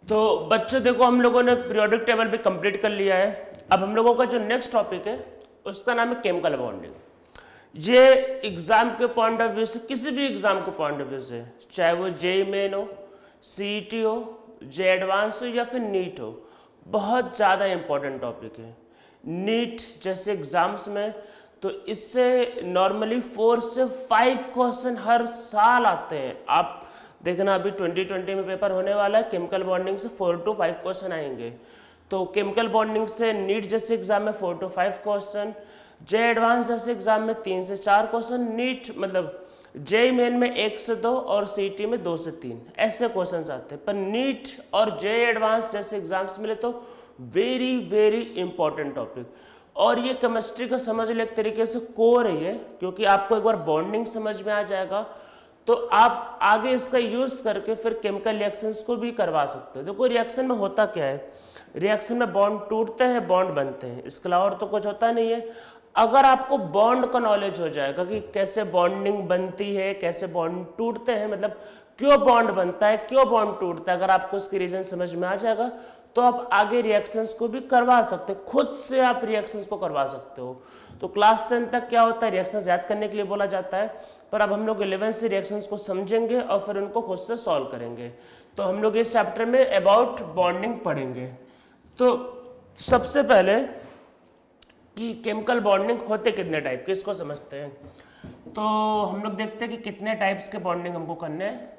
तो बच्चों देखो, हम लोगों ने पीरियोडिक टेबल भी कंप्लीट कर लिया है। अब हम लोगों का जो नेक्स्ट टॉपिक है उसका नाम है केमिकल बॉन्डिंग। ये एग्जाम के पॉइंट ऑफ व्यू से, किसी भी एग्जाम के पॉइंट ऑफ व्यू से, चाहे वो जेईई मेन हो, सीईटी हो, जे एडवांस हो या फिर नीट हो, बहुत ज़्यादा इंपॉर्टेंट टॉपिक है। नीट जैसे एग्जाम्स में तो इससे नॉर्मली 4 से 5 क्वेश्चन हर साल आते हैं। आप देखना अभी 2020 में पेपर होने वाला है, केमिकल बॉन्डिंग से 4 to 5 क्वेश्चन आएंगे। तो केमिकल बॉन्डिंग से नीट जैसे एग्जाम में 4 to 5 क्वेश्चन, जे एडवांस जैसे एग्जाम में 3 से 4 क्वेश्चन, नीट मतलब जेईई मेन में 1 से 2 और सीईटी में 2 से 3 ऐसे क्वेश्चन आते हैं। पर नीट और जेईई एडवांस जैसे एग्जाम्स मिले तो वेरी वेरी इंपॉर्टेंट टॉपिक। और ये केमिस्ट्री का समझ लो एक तरीके से कोर है ये, क्योंकि आपको एक बार बॉन्डिंग समझ में आ जाएगा तो आप आगे इसका यूज करके फिर केमिकल रिएक्शंस को भी करवा सकते हो। देखो रिएक्शन में होता क्या है, रिएक्शन में बॉन्ड टूटते हैं, बॉन्ड बनते हैं, इसके अलावा और तो कुछ होता नहीं है। अगर आपको बॉन्ड का नॉलेज हो जाएगा कि कैसे बॉन्डिंग बनती है, कैसे बॉन्ड टूटते हैं, मतलब क्यों बॉन्ड बनता है, क्यों बॉन्ड टूटता है, अगर आपको उसकी रीजन समझ में आ जाएगा तो आप आगे रिएक्शंस को भी करवा सकते हैं, खुद से आप रिएक्शंस को करवा सकते हो। तो क्लास 10 तक क्या होता है, रिएक्शंस याद करने के लिए बोला जाता है, पर अब हम लोग 11 से रिएक्शंस को समझेंगे और फिर उनको खुद से सॉल्व करेंगे। तो हम लोग इस चैप्टर में अबाउट बॉन्डिंग पढ़ेंगे। तो सबसे पहले कि केमिकल बॉन्डिंग होते कितने टाइप के, इसको समझते हैं। तो हम लोग देखते हैं कि कितने टाइप्स के बॉन्डिंग हमको करने हैं।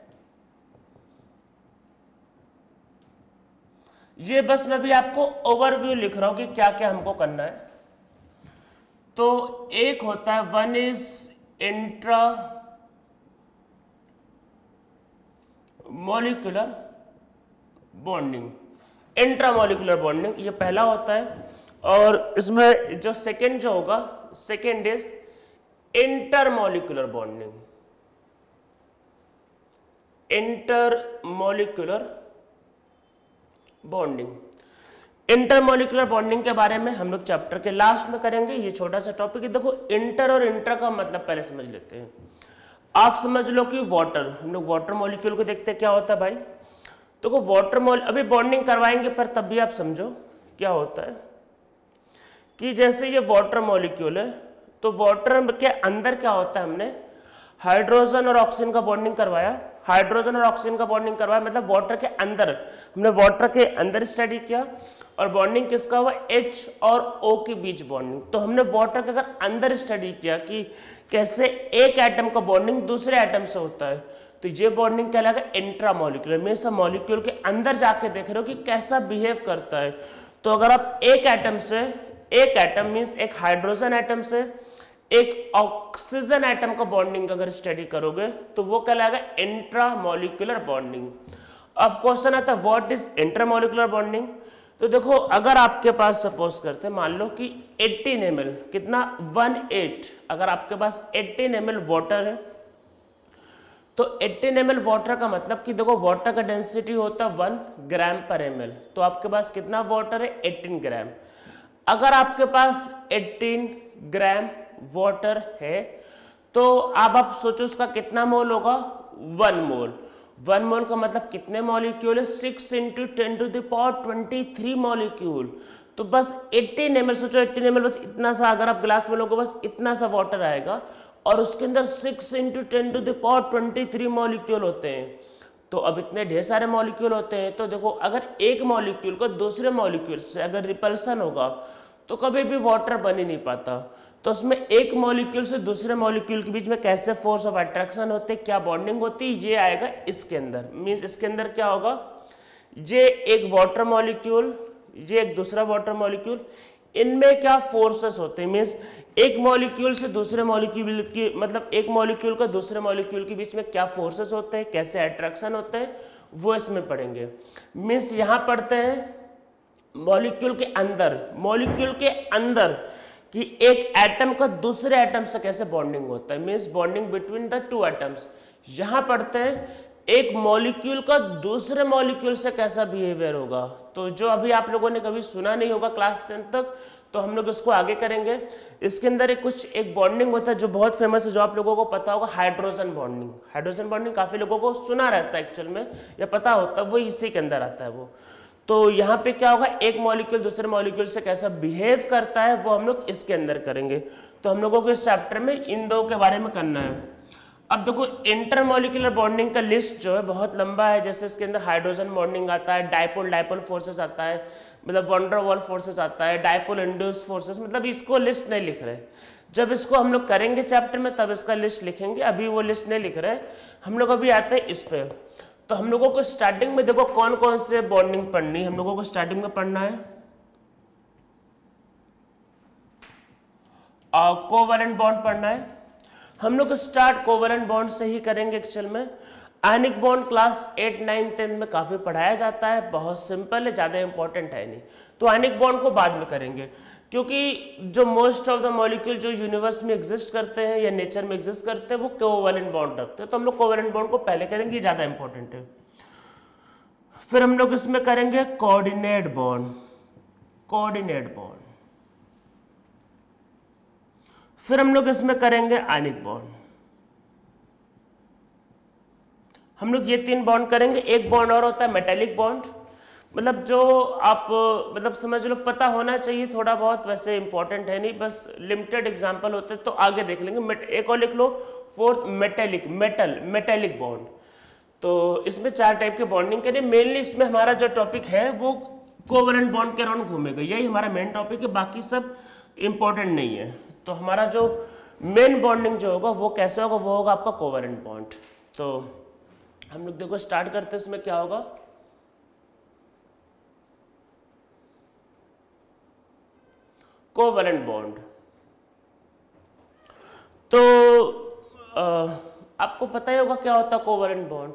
ये बस मैं भी आपको ओवरव्यू लिख रहा हूं कि क्या क्या हमको करना है। तो एक होता है, one is intra molecular bonding. Intra molecular bonding ये पहला होता है। और इसमें जो सेकेंड जो होगा, second is intermolecular bonding. Intermolecular bonding, intermolecular bonding के बारे में हम लोग चैप्टर के लास्ट में करेंगे। ये छोटा सा टॉपिक है। देखो इंटर और इंटर का मतलब पहले समझ लेते हैं। आप समझ लो कि वाटर, हम लोग वाटर मॉलिक्यूल को देखते हैं क्या होता है भाई। देखो वाटर अभी बॉन्डिंग करवाएंगे पर तब भी आप समझो क्या होता है कि जैसे ये वाटर मॉलिक्यूल है तो वाटर के अंदर क्या होता है, हमने हाइड्रोजन और ऑक्सीजन का बॉन्डिंग करवाया। हाइड्रोजन और ऑक्सीजन का बॉन्डिंग करवाया मतलब वाटर के अंदर, हमने वाटर के अंदर स्टडी किया। और बॉन्डिंग किसका हुआ, H और O के बीच बॉन्डिंग। तो हमने वाटर के अगर अंदर स्टडी किया कि कैसे एक एटम का बॉन्डिंग दूसरे एटम से होता है, तो ये बॉन्डिंग कहलाएगा इंट्रामॉलिक्यूलर। में सब मॉलिक्यूल के अंदर जाके देख रहे हो कि कैसा बिहेव करता है। तो अगर आप एक एटम से, एक एटम मीन्स एक हाइड्रोजन एटम से एक ऑक्सीजन एटम का बॉन्डिंग अगर स्टडी करोगे तो वो कहलाएगा इंट्रामॉलिक्यूलर बॉन्डिंग। अब क्वेश्चन आता है व्हाट इज इंटरमॉलिक्यूलर बॉन्डिंग। तो देखो अगर आपके पास सपोज करते हैं, मान लो कि 18 ml, कितना 18, अगर आपके पास 18 ml वाटर है तो 18 ml वाटर का मतलब कि देखो वाटर का डेंसिटी होता है 1 ग्राम पर ml। तो आपके पास कितना वाटर है, 18 ग्राम। अगर आपके पास 18 ग्राम वाटर है तो अब आप सोचो उसका कितना मोल होगा, 1 मोल। 1 मोल का मतलब कितने मॉलिक्यूल है, 6 × 10⁻23 मॉलिक्यूल। तो बस 18 ml, सोचो 18 ml बस इतना सा, अगर आप ग्लास में लोगे बस इतना सा वाटर आएगा और उसके अंदर 6 × 10⁻23 मॉलिक्यूल होते हैं। तो अब इतने ढेर सारे मॉलिक्यूल होते हैं तो देखो अगर एक मॉलिक्यूल को दूसरे मॉलिक्यूल से अगर रिपल्सन होगा तो कभी भी वाटर बन ही नहीं पाता। तो उसमें एक मॉलिक्यूल से दूसरे मॉलिक्यूल के बीच में कैसे फोर्स ऑफ अट्रैक्शन होते, क्या बॉन्डिंग होती, ये आएगा इसके अंदर। मींस इसके अंदर क्या होगा, ये एक वाटर मॉलिक्यूल, ये एक दूसरा वाटर मॉलिक्यूल, इनमें क्या फोर्सेस होते हैं। मींस एक मॉलिक्यूल से दूसरे मॉलिक्यूल की, मतलब एक मॉलिक्यूल का दूसरे मॉलिक्यूल के बीच में क्या फोर्सेस होते हैं, कैसे अट्रैक्शन होते हैं, वो इसमें पढ़ेंगे। मींस यहां पढ़ते हैं मॉलिक्यूल के अंदर, मॉलिक्यूल के अंदर कि एक एटम का दूसरे एटम से कैसे बॉन्डिंग होता है, means bonding between the two atoms. यहां पढ़ते हैं एक मॉलिक्यूल का दूसरे मॉलिक्यूल से कैसा बिहेवियर होगा। तो जो अभी आप लोगों ने कभी सुना नहीं होगा क्लास 10 तक, तो हम लोग इसको आगे करेंगे। इसके अंदर एक बॉन्डिंग होता है जो बहुत फेमस है, जो आप लोगों को पता होगा, हाइड्रोजन बॉन्डिंग। हाइड्रोजन बॉन्डिंग काफी लोगों को सुना रहता है एक्चुअल में, या पता होता है, वो इसी के अंदर आता है वो। तो यहाँ पे क्या होगा, एक मॉलिक्यूल दूसरे मॉलिक्यूल से कैसा बिहेव करता है वो हम लोग इसके अंदर करेंगे। तो हम लोगों को इस चैप्टर में इन दो के बारे में करना है। अब देखो, इंटरमॉलिक्यूलर बॉन्डिंग का लिस्ट जो है बहुत लंबा है। जैसे इसके अंदर हाइड्रोजन बॉन्डिंग आता है, डाइपोल डाइपोल फोर्सेस आता है, मतलब वंडर वॉल फोर्सेस आता है, डाइपोल इंड्यूस फोर्सेस, मतलब इसको लिस्ट नहीं लिख रहे। जब इसको हम लोग करेंगे चैप्टर में तब इसका लिस्ट लिखेंगे, अभी वो लिस्ट नहीं लिख रहे। हम लोग अभी आते हैं इस पे। तो हम लोगों को स्टार्टिंग में देखो कौन कौन से बॉन्डिंग पढ़नी, हम लोगों को स्टार्टिंग में पढ़ना है कोवैलेंट बॉन्ड पढ़ना है। हम लोग स्टार्ट कोवैलेंट बॉन्ड से ही करेंगे एक्चुअल में। आयनिक बॉन्ड क्लास 8, 9, 10 में काफी पढ़ाया जाता है, बहुत सिंपल है, ज्यादा इंपॉर्टेंट है नहीं। तो आयनिक बॉन्ड को बाद में करेंगे, क्योंकि जो मोस्ट ऑफ द मॉलिक्यूल जो यूनिवर्स में एग्जिस्ट करते हैं या नेचर में एग्जिस्ट करते हैं वो कोवैलेंट बॉन्ड रखते हैं। तो हम लोग कोवैलेंट बॉन्ड को पहले करेंगे, ये ज्यादा इंपॉर्टेंट है। फिर हम लोग इसमें करेंगे कोऑर्डिनेट बॉन्ड, कोऑर्डिनेट बॉन्ड। फिर हम लोग इसमें करेंगे आयनिक बॉन्ड। हम लोग ये 3 बॉन्ड करेंगे। एक बॉन्ड और होता है मेटेलिक बॉन्ड, मतलब जो आप मतलब समझ लो, पता होना चाहिए थोड़ा बहुत, वैसे इंपॉर्टेंट है नहीं, बस लिमिटेड एग्जांपल होते हैं तो आगे देख लेंगे। एक और लिख लो, फोर्थ मेटेलिक, मेटेलिक बॉन्ड। तो इसमें 4 टाइप के बॉन्डिंग करें। मेनली इसमें हमारा जो टॉपिक है वो कोवैलेंट बॉन्ड के अराउंड घूमेगा, यही हमारा मेन टॉपिक है, बाकी सब इंपॉर्टेंट नहीं है। तो हमारा जो मेन बॉन्डिंग जो होगा वो कैसे होगा, वो होगा आपका कोवैलेंट बॉन्ड। तो हम लोग देखो स्टार्ट करते हैं, इसमें क्या होगा, कोवैलेंट बॉन्ड। तो आपको पता ही होगा क्या होता है कोवैलेंट बॉन्ड।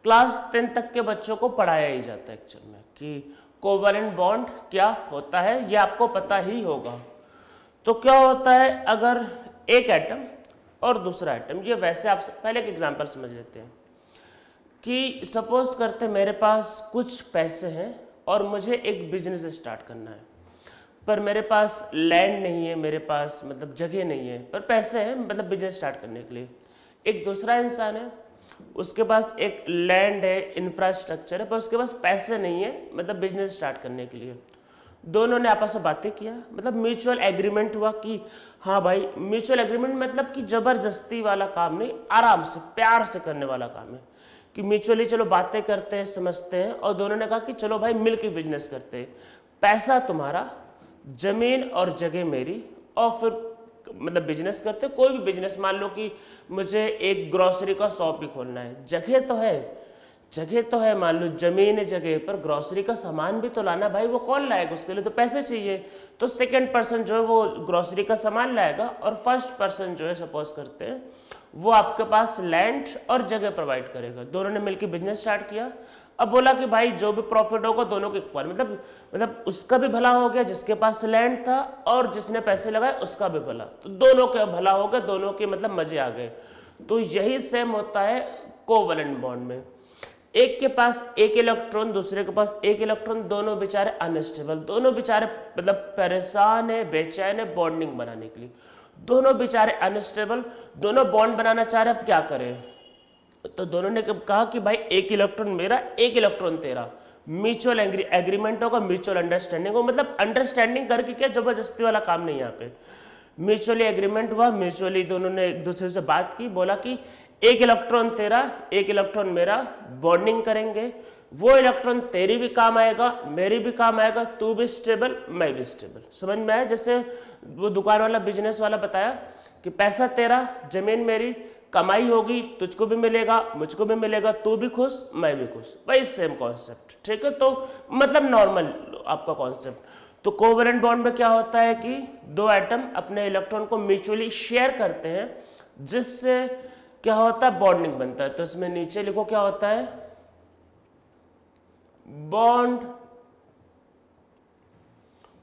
क्लास 10 तक के बच्चों को पढ़ाया ही जाता है एक्चुअल में कि कोवैलेंट बॉन्ड क्या होता है, ये आपको पता ही होगा। तो क्या होता है, अगर एक एटम और दूसरा एटम, ये वैसे आप पहले एक एग्जांपल समझ लेते हैं कि सपोज करते मेरे पास कुछ पैसे हैं और मुझे एक बिजनेस स्टार्ट करना है, पर मेरे पास लैंड नहीं है, मेरे पास मतलब जगह नहीं है, पर पैसे हैं मतलब बिजनेस स्टार्ट करने के लिए। एक दूसरा इंसान है, उसके पास एक लैंड है, इंफ्रास्ट्रक्चर है, पर उसके पास पैसे नहीं है मतलब बिजनेस स्टार्ट करने के लिए। दोनों ने आपस में बातें किया, मतलब म्यूचुअल एग्रीमेंट हुआ कि हाँ भाई, म्यूचुअल एग्रीमेंट मतलब कि जबरदस्ती वाला काम नहीं, आराम से प्यार से करने वाला काम है कि म्यूचुअली चलो बातें करते हैं, समझते हैं, और दोनों ने कहा कि चलो भाई मिलकर बिजनेस करते हैं, पैसा तुम्हारा, जमीन और जगह मेरी, और फिर मतलब बिजनेस करते। कोई भी बिजनेस, मान लो कि मुझे एक ग्रोसरी का शॉप ही खोलना है, जगह तो है, जगह तो है, मान लो जमीन है, जगह पर ग्रोसरी का सामान भी तो लाना भाई, वो कौन लाएगा, उसके लिए तो पैसे चाहिए। तो सेकंड पर्सन जो है वो ग्रोसरी का सामान लाएगा, और फर्स्ट पर्सन जो है सपोज करते हैं वो आपके पास लैंड और जगह प्रोवाइड करेगा। दोनों ने मिलकर बिजनेस स्टार्ट किया। अब बोला कि भाई जो भी प्रॉफिट होगा दोनों के इक्वल, मतलब उसका भी भला हो गया जिसके पास लैंड था, और जिसने पैसे लगाए उसका भी भला, तो दोनों का भला हो गया, दोनों के मतलब मजे आ गए। तो यही सेम होता है कोवैलेंट बॉन्ड में। एक के पास एक इलेक्ट्रॉन, दूसरे के पास एक इलेक्ट्रॉन, दोनों बेचारे अनस्टेबल, दोनों बेचारे मतलब परेशान है, बेचैन है बॉन्डिंग बनाने के लिए, दोनों बेचारे अनस्टेबल, दोनों बॉन्ड बनाना चाह रहे, अब क्या करें। तो दोनों ने कहा कि भाई एक इलेक्ट्रॉन मेरा, एक इलेक्ट्रॉन तेरा, म्यूचुअल एग्रीमेंट होगा, म्यूचुअल अंडरस्टैंडिंग हो, मतलब अंडरस्टैंडिंग करके क्या, जबरदस्ती वाला काम नहीं, यहाँ पे म्यूचुअली एग्रीमेंट हुआ, म्यूचुअली दोनों ने एक दूसरे से बात की, बोला कि एक इलेक्ट्रॉन तेरा, एक इलेक्ट्रॉन मेरा, बॉन्डिंग करेंगे, वो इलेक्ट्रॉन तेरी भी काम आएगा, मेरी भी काम आएगा, तू भी स्टेबल, मैं भी स्टेबल। समझ में आया? जैसे वो दुकान वाला, बिजनेस वाला बताया कि पैसा तेरा, जमीन मेरी, कमाई होगी, तुझको भी मिलेगा, मुझको भी मिलेगा, तू भी खुश, मैं भी खुश, वही सेम कॉन्सेप्ट, ठीक है। तो मतलब नॉर्मल आपका कॉन्सेप्ट। तो कोवैलेंट बॉन्ड में क्या होता है कि दो एटम अपने इलेक्ट्रॉन को म्यूचुअली शेयर करते हैं, जिससे क्या होता है, बॉन्डिंग बनता है। तो इसमें नीचे लिखो क्या होता है, bond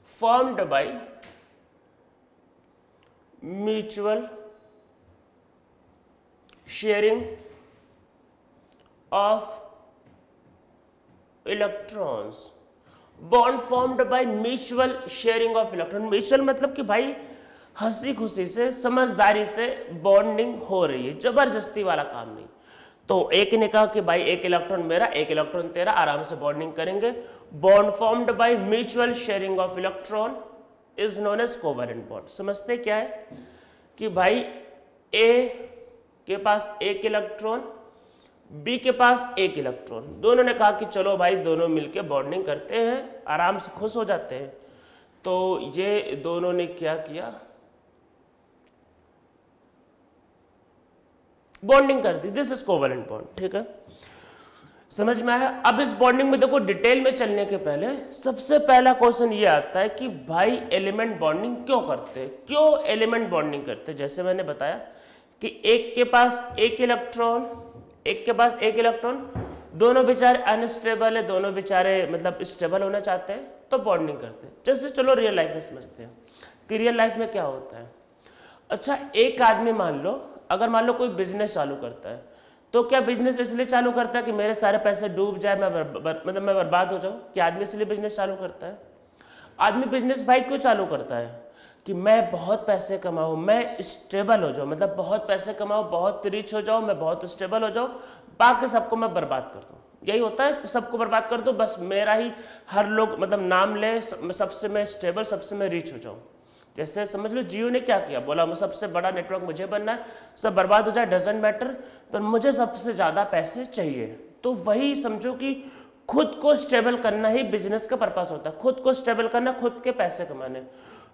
formed by mutual sharing of electrons bond formed by mutual sharing of electron. Mutual मतलब कि भाई हंसी खुशी से, समझदारी से बॉन्डिंग हो रही है, जबरदस्ती वाला काम नहीं। तो एक ने कहा कि भाई एक इलेक्ट्रॉन मेरा, एक इलेक्ट्रॉन तेरा, आराम से बॉन्डिंग करेंगे। Bond formed by mutual sharing of electron is known as covalent bond. समझते क्या है कि भाई ए के पास एक इलेक्ट्रॉन, बी के पास एक इलेक्ट्रॉन, दोनों ने कहा कि चलो भाई दोनों मिलके बॉन्डिंग करते हैं, आराम से खुश हो जाते हैं। तो ये दोनों ने क्या किया, बॉन्डिंग कर दी। This is covalent bond. ठीक है, समझ में आया। अब इस बॉन्डिंग में देखो, डिटेल में चलने के पहले सबसे पहला क्वेश्चन ये आता है कि भाई एलिमेंट बॉन्डिंग क्यों करते हैं, क्यों एलिमेंट बॉन्डिंग करते हैं। जैसे मैंने बताया कि एक के पास एक इलेक्ट्रॉन, एक के पास एक इलेक्ट्रॉन, दोनों बेचारे अनस्टेबल है, दोनों बेचारे मतलब स्टेबल होना चाहते हैं, तो बॉन्डिंग करते हैं। जैसे चलो रियल लाइफ में समझते हैं कि रियल लाइफ में क्या होता है। अच्छा, एक आदमी मान लो, अगर मान लो कोई बिजनेस चालू करता है, तो क्या बिजनेस इसलिए चालू करता है कि मेरे सारे पैसे डूब जाए, मैं बर्बाद हो जाऊं? कि आदमी इसलिए बिजनेस चालू करता है? आदमी बिजनेस भाई क्यों चालू करता है कि मैं बहुत पैसे कमाऊं, मैं स्टेबल हो जाऊं, मतलब बहुत पैसे कमाऊं, बहुत रिच हो जाऊं, मैं बहुत स्टेबल हो जाऊं, बाकी सबको मैं बर्बाद कर दूं। यही होता है, सबको बर्बाद कर दो, बस मेरा ही हर लोग मतलब नाम ले, सबसे मैं स्टेबल, सबसे मैं रिच हो जाऊं। जैसे समझ लो जियो ने क्या किया, बोला मैं सबसे बड़ा नेटवर्क मुझे बनना है, सब बर्बाद हो जाए डजेंट मैटर, पर मुझे सबसे ज़्यादा पैसे चाहिए। तो वही समझो कि खुद को स्टेबल करना ही बिजनेस का पर्पस होता है, खुद को स्टेबल करना, खुद के पैसे कमाने।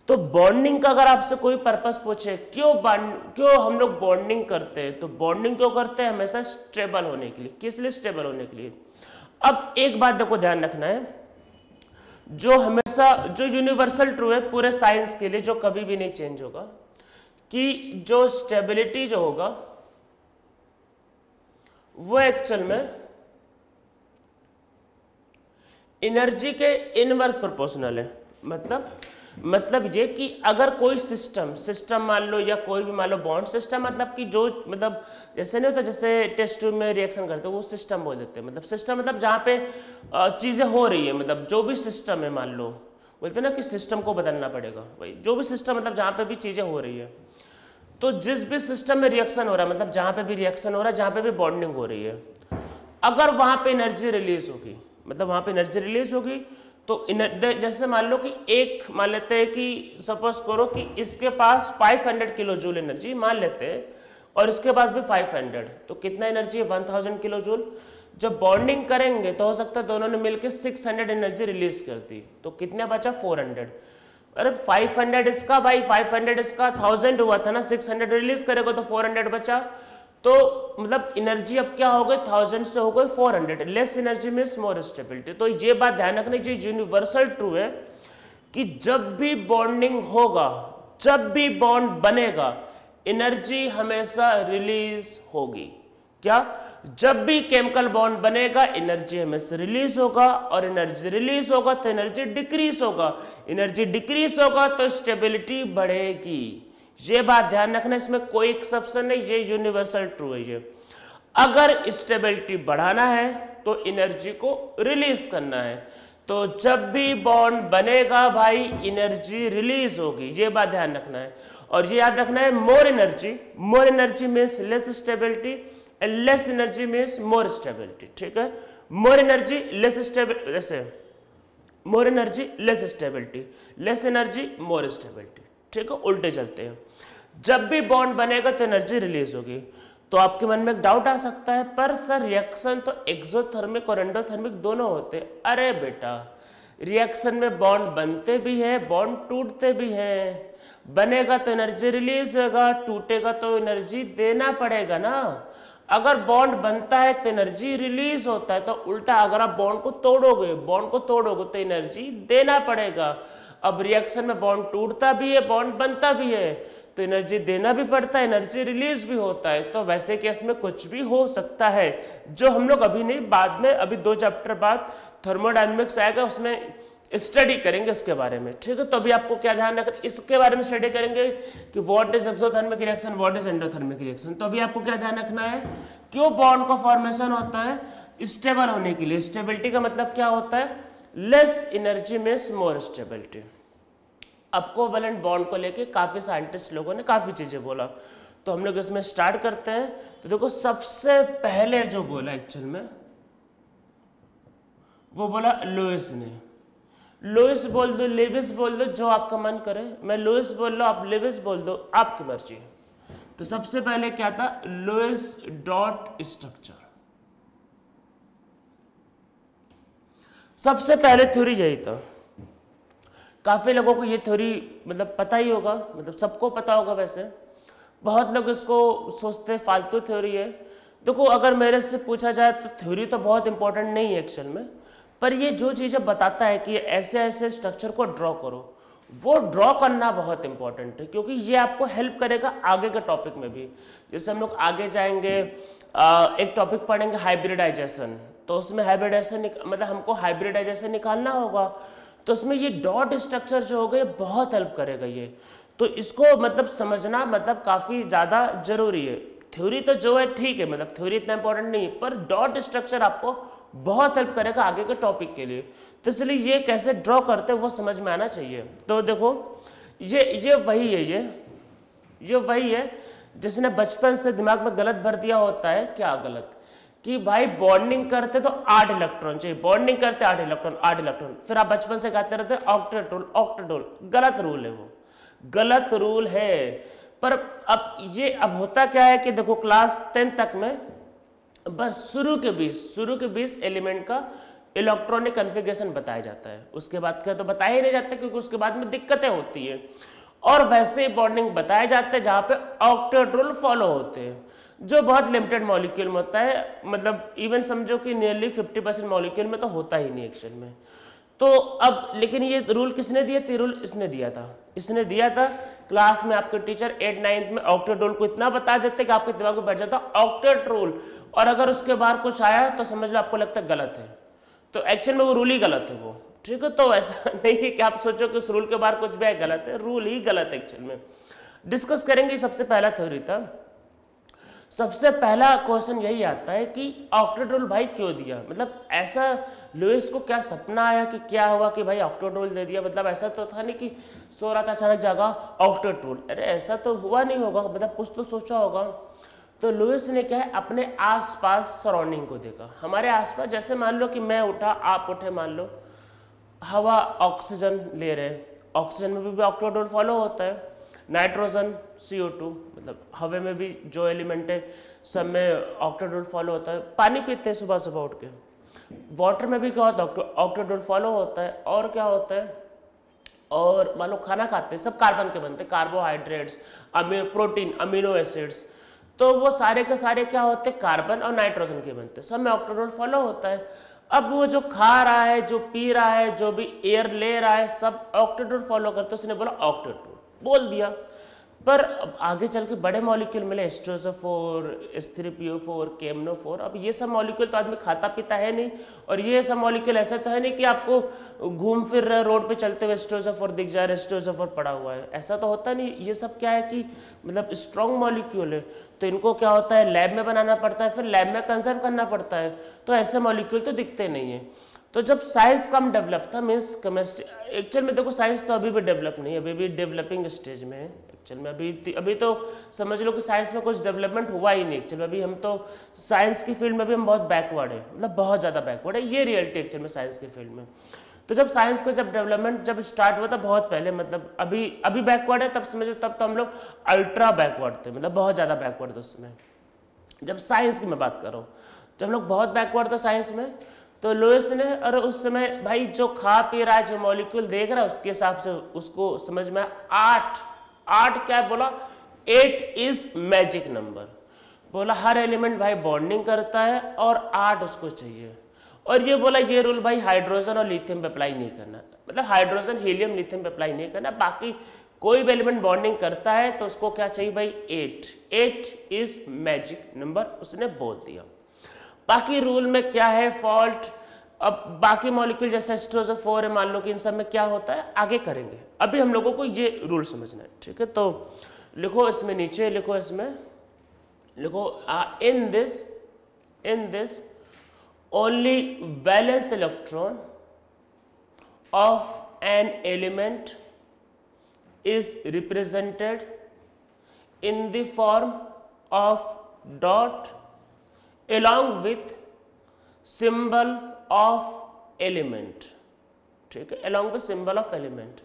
तो बॉन्डिंग का अगर आपसे कोई पर्पस पूछे क्यों हम लोग बॉन्डिंग करते हैं, तो बॉन्डिंग क्यों करते हैं, हमेशा स्टेबल होने के लिए। किस लिए स्टेबल होने के लिए? अब एक बात देखो ध्यान रखना है, जो यूनिवर्सल ट्रू है पूरे साइंस के लिए, जो कभी भी नहीं चेंज होगा, कि जो स्टेबिलिटी जो होगा वो एक्चुअल में एनर्जी के इनवर्स प्रोपोर्शनल है। मतलब ये कि अगर कोई सिस्टम मान लो, या कोई भी मान लो बॉन्ड सिस्टम, मतलब कि जो मतलब जैसे नहीं होता, जैसे टेस्ट ट्यूब में रिएक्शन करते हैं वो सिस्टम बोल देते हैं। मतलब सिस्टम मतलब जहाँ पे चीज़ें हो रही है, मतलब जो भी सिस्टम है, मान लो बोलते हैं ना कि सिस्टम को बदलना पड़ेगा, भाई जो भी सिस्टम मतलब जहाँ पे भी चीज़ें हो रही है, तो जिस भी सिस्टम में रिएक्शन हो रहा है, मतलब जहाँ पे भी रिएक्शन हो रहा है, जहाँ पे भी बॉन्डिंग हो रही है, अगर वहाँ पे एनर्जी रिलीज होगी, मतलब वहाँ पे एनर्जी रिलीज होगी, तो जैसे मान लो कि मान लेते हैं कि सपोज करो कि इसके पास 500 किलो जूल एनर्जी मान लेते हैं, और इसके पास भी 500, तो कितना एनर्जी है, 1000 किलो जूल। जब बॉन्डिंग करेंगे तो हो सकता है दोनों ने मिलकर 600 एनर्जी रिलीज कर दी, तो कितना बचा 400। अरे 500 इसका, भाई 500 इसका, 1000 हुआ था ना, 600 रिलीज करेगा तो 400 बचा। तो मतलब एनर्जी अब क्या हो गई, 1000 से हो गई 400। Less energy means more stability. तो ये बात ध्यान रखनी चाहिए, यूनिवर्सल ट्रू है कि जब भी बॉन्डिंग होगा, जब भी बॉन्ड बनेगा, एनर्जी हमेशा रिलीज होगी। क्या? जब भी केमिकल बॉन्ड बनेगा एनर्जी हमेशा रिलीज होगा, और एनर्जी रिलीज होगा तो एनर्जी डिक्रीज होगा, एनर्जी डिक्रीज होगा तो स्टेबिलिटी बढ़ेगी। ये बात ध्यान रखना, इसमें कोई एक्सेप्शन नहीं, ये यूनिवर्सल ट्रू है। ये अगर स्टेबिलिटी बढ़ाना है तो एनर्जी को रिलीज करना है, तो जब भी बॉन्ड बनेगा भाई एनर्जी रिलीज होगी, ये बात ध्यान रखना है। और ये याद रखना है, more energy means less stability, and less energy means more stability. ठीक है, मोर एनर्जी लेस स्टेबिलिटी, जैसे more energy less stability, less energy more stability. ठीक है, उल्टे चलते हैं। जब भी बॉन्ड बनेगा तो एनर्जी रिलीज होगी। तो आपके मन में एक डाउट आ सकता है, पर सर रिएक्शन तो एक्सोथर्मिक और एंडोथर्मिक दोनों होते हैं। अरे बेटा, रिएक्शन में बॉन्ड बनते भी हैं, बॉन्ड टूटते भी हैं। बनेगा तो एनर्जी रिलीज होगा, टूटेगा तो एनर्जी देना पड़ेगा ना। अगर बॉन्ड बनता है तो एनर्जी रिलीज होता है, तो उल्टा अगर आप बॉन्ड को तोड़ोगे तो एनर्जी देना पड़ेगा। अब रिएक्शन में बॉन्ड टूटता भी है, बॉन्ड बनता भी है, तो एनर्जी देना भी पड़ता है, एनर्जी रिलीज भी होता है। तो वैसे केस में कुछ भी हो सकता है, जो हम लोग अभी नहीं, बाद में, अभी 2 चैप्टर बाद थर्मोडायनेमिक्स आएगा, उसमें स्टडी करेंगे इसके बारे में। ठीक है, तो अभी आपको क्या ध्यान रखना, इसके बारे में स्टडी करेंगे कि what is exothermic reaction, what is endothermic reaction. तो अभी आपको क्या ध्यान रखना है, क्यों बॉन्ड का फॉर्मेशन होता है, स्टेबल होने के लिए। स्टेबिलिटी का मतलब क्या होता है, less energy means more stability. अब कोवैलेंट बॉन्ड को लेके काफी साइंटिस्ट लोगों ने काफी चीजें बोला, तो हम लोग इसमें स्टार्ट करते हैं। तो देखो सबसे पहले जो बोला एक्चुअल में वो बोला लुईस ने। लुईस बोल दो, लेविस बोल दो, जो आपका मन करे। मैं लुईस बोल लो, आप लेविस बोल दो, आपकी मर्जी। तो सबसे पहले क्या था, लुईस डॉट स्ट्रक्चर। सबसे पहले थ्योरी यही था। काफी लोगों को ये थ्योरी मतलब पता ही होगा, मतलब सबको पता होगा। वैसे बहुत लोग इसको सोचते फालतू थ्योरी है। देखो अगर मेरे से पूछा जाए तो थ्योरी तो बहुत इंपॉर्टेंट नहीं है एक्चुअल में, पर ये जो चीजें बताता है कि ऐसे ऐसे स्ट्रक्चर को ड्रॉ करो, वो ड्रॉ करना बहुत इंपॉर्टेंट है, क्योंकि ये आपको हेल्प करेगा आगे के टॉपिक में भी। जैसे हम लोग आगे जाएंगे, एक टॉपिक पढ़ेंगे हाइब्रिडाइजेशन, तो उसमें हाइब्रिडाइजेशन मतलब हमको हाइब्रिडाइजेशन निकालना होगा, तो उसमें ये डॉट स्ट्रक्चर जो होगा ये बहुत हेल्प करेगा ये। तो इसको मतलब समझना मतलब काफी ज्यादा जरूरी है। थ्योरी तो जो है ठीक है, मतलब थ्योरी इतना इंपॉर्टेंट नहीं है, पर डॉट स्ट्रक्चर आपको बहुत हेल्प करेगा आगे के टॉपिक के लिए। तो इसलिए ये कैसे ड्रॉ करते हैं वो समझ में आना चाहिए। तो देखो ये वही है, ये वही है जिसने बचपन से दिमाग में गलत भर दिया होता है। क्या गलत? कि भाई बॉन्डिंग करते तो 8 इलेक्ट्रॉन चाहिए, बॉन्डिंग करते 8 इलेक्ट्रॉन 8 इलेक्ट्रॉन, फिर आप बचपन से कहते रहते ऑक्टेटोल ऑक्टेटोल। गलत रूल है, वो गलत रूल है। पर अब होता क्या है कि देखो क्लास 10 तक में बस शुरू के 20 एलिमेंट का इलेक्ट्रॉनिक कन्फिगरेशन बताया जाता है। उसके बाद का तो बताया ही नहीं जाता, क्योंकि उसके बाद में दिक्कतें होती है। और वैसे ही बॉन्डिंग बताए जाते हैं जहां पे ऑक्टेट रूल फॉलो होते हैं, जो बहुत लिमिटेड मॉलिक्यूल में होता है। मतलब इवन समझो कि नियरली 50% मॉलिक्यूल में तो होता ही नहीं एक्चुअल में। तो अब लेकिन ये रूल किसने दिया था? रूल इसने दिया था क्लास में। आपके टीचर 8 9 में ऑक्टेट रूल को इतना बता देते कि आपके दिमाग में बैठ जाता ऑक्टेट रूल, और अगर उसके बाहर कुछ आया तो समझ लो आपको लगता है गलत है। तो एक्चुअल में वो रूल ही गलत है वो, ठीक है। तो ऐसा नहीं है कि आप सोचो कि उस रूल के बाहर कुछ भी है गलत है, रूल ही गलत है एक्चुअल में। डिस्कस करेंगे। सबसे पहला थ्योरी था, सबसे पहला क्वेश्चन यही आता है कि ऑक्टेट रूल भाई क्यों दिया? मतलब ऐसा लुईस को क्या सपना आया कि क्या हुआ कि भाई ऑक्टेट रूल दे दिया? मतलब ऐसा तो था नहीं कि सो रहा था अचानक जागा ऑक्टेट रूल, अरे ऐसा तो हुआ नहीं होगा, मतलब कुछ तो सोचा होगा। तो लुईस ने क्या है, अपने आसपास सराउंडिंग को देखा। हमारे आसपास जैसे मान लो कि मैं उठा, आप उठे, मान लो हवा ऑक्सीजन ले रहे, ऑक्सीजन में भी ऑक्टेट रूल फॉलो होता है। नाइट्रोजन CO2, मतलब हवा में भी जो एलिमेंट है सब में ऑक्टेट रूल फॉलो होता है। पानी पीते हैं सुबह सुबह उठ के, वाटर में भी क्या होता है? ऑक्टेट रूल फॉलो होता है। और क्या होता है? और मान लो खाना खाते हैं, सब कार्बन के बनते हैं, कार्बोहाइड्रेट्स, प्रोटीन, अमीनो एसिड्स, तो वो सारे के सारे क्या होते हैं? कार्बन और नाइट्रोजन के बनते हैं, सब में ऑक्टेट रूल फॉलो होता है। अब वो जो खा रहा है, जो पी रहा है, जो भी एयर ले रहा है, सब ऑक्टेट रूल फॉलो करते हैं। उसने बोला ऑक्टेट रूल बोल दिया। पर अब आगे चल के बड़े मॉलिक्यूल मिले, H2SO4, H3PO4, KMNO4। अब ये सब मॉलिक्यूल तो आदमी खाता पीता है नहीं, और ये सब मॉलिक्यूल ऐसा तो है नहीं कि आपको घूम फिर रहे रोड पे चलते हुए H2SO4 दिख जाए, H2SO4 पड़ा हुआ है, ऐसा तो होता नहीं। ये सब क्या है कि मतलब स्ट्रॉन्ग मॉलिक्यूल है, तो इनको क्या होता है लैब में बनाना पड़ता है, फिर लैब में कंजर्व करना पड़ता है, तो ऐसे मॉलिक्यूल तो दिखते नहीं है। तो जब साइंस कम डेवलप था, मीन्स केमिस्ट्री, एक्चुअल में देखो साइंस तो अभी भी डेवलप नहीं है, अभी भी डेवलपिंग स्टेज में है एक्चुअल में। अभी तो समझ लो कि साइंस में कुछ डेवलपमेंट हुआ ही नहीं एक्चुअल में। अभी हम तो साइंस की फील्ड में भी हम बहुत बैकवर्ड है, मतलब बहुत ज़्यादा बैकवर्ड है, ये रियलिटी एक्चुअल में साइंस की फील्ड में। तो जब साइंस का डेवलपमेंट जब स्टार्ट हुआ था बहुत पहले, मतलब अभी बैकवर्ड है, तब समझो तब तो हम लोग अल्ट्रा बैकवर्ड थे, मतलब बहुत ज़्यादा बैकवर्ड थे उसमें। जब साइंस की मैं बात कर रहा हूँ, जब हम लोग बहुत बैकवर्ड थे साइंस में, तो लुईस ने, और उस समय भाई जो खा पी रहा है, जो मॉलिक्यूल देख रहा है, उसके हिसाब से उसको समझ में 8 क्या बोला? 8 इज मैजिक नंबर। बोला हर एलिमेंट भाई बॉन्डिंग करता है और 8 उसको चाहिए। और ये बोला ये रूल भाई हाइड्रोजन और लिथियम पे अप्लाई नहीं करना, मतलब हाइड्रोजन हीलियम लिथियम पे अप्लाई नहीं करना, बाकी कोई भी एलिमेंट बॉन्डिंग करता है तो उसको क्या चाहिए भाई? 8 इज मैजिक नंबर, उसने बोल दिया। बाकी रूल में क्या है फॉल्ट? अब बाकी मॉलिक्यूल जैसे H2SO4 है, मान लो कि इन सब में क्या होता है आगे करेंगे, अभी हम लोगों को ये रूल समझना है, ठीक है। तो लिखो इसमें, नीचे लिखो, इसमें लिखो in this only valence electron of an element is represented in the form of dot along with symbol of element, ठीक है, along with symbol of element।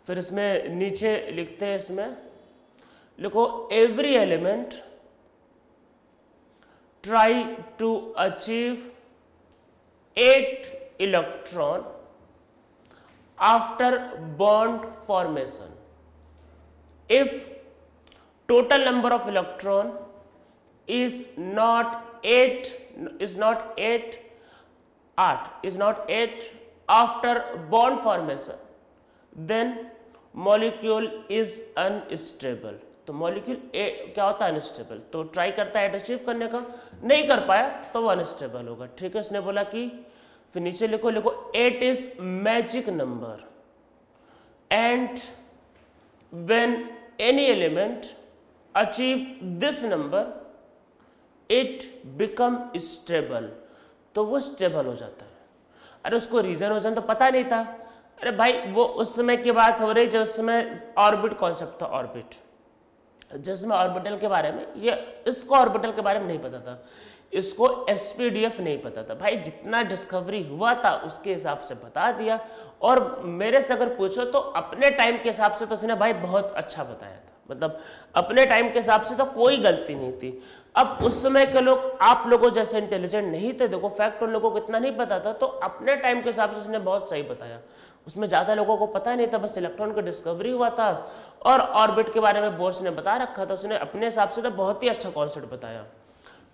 फिर इसमें नीचे लिखते हैं, इसमें लिखो every element try to achieve 8 electron after bond formation if total number of electron is not 8 after bond formation then molecule is unstable। तो मॉलिक्यूल क्या होता है, अनस्टेबल। तो ट्राई करता है अचीव करने का, नहीं कर पाया तो वो अनस्टेबल होगा, ठीक है। उसने बोला कि फिर नीचे लिखो 8 is magic number and when any element achieve this number it become stable. तो वो स्टेबल हो जाता है। अरे उसको रीजन तो पता नहीं था। अरे भाई वो उस समय की बात हो रही जब उस समय ऑर्बिट कॉन्सेप्ट था, ऑर्बिट, जिसमें ऑर्बिटल के बारे में, ये इसको ऑर्बिटल के बारे में नहीं पता था, इसको एसपीडीएफ नहीं पता था। भाई जितना डिस्कवरी हुआ था उसके हिसाब से बता दिया। और मेरे से अगर पूछो तो अपने टाइम के हिसाब से तो उसने भाई बहुत अच्छा बताया था, मतलब अपने टाइम के हिसाब से तो कोई गलती नहीं थी। अब उस समय के लोग आप लोगों जैसे इंटेलिजेंट नहीं थे, देखो फैक्ट उन लोगों को इतना नहीं पता था, तो अपने टाइम के हिसाब से उसने बहुत सही बताया। उसमें ज़्यादा लोगों को पता नहीं था, बस इलेक्ट्रॉन की डिस्कवरी हुआ था और ऑर्बिट के बारे में बोर्स ने बता रखा था, उसने अपने हिसाब से तो बहुत ही अच्छा कॉन्सेप्ट बताया।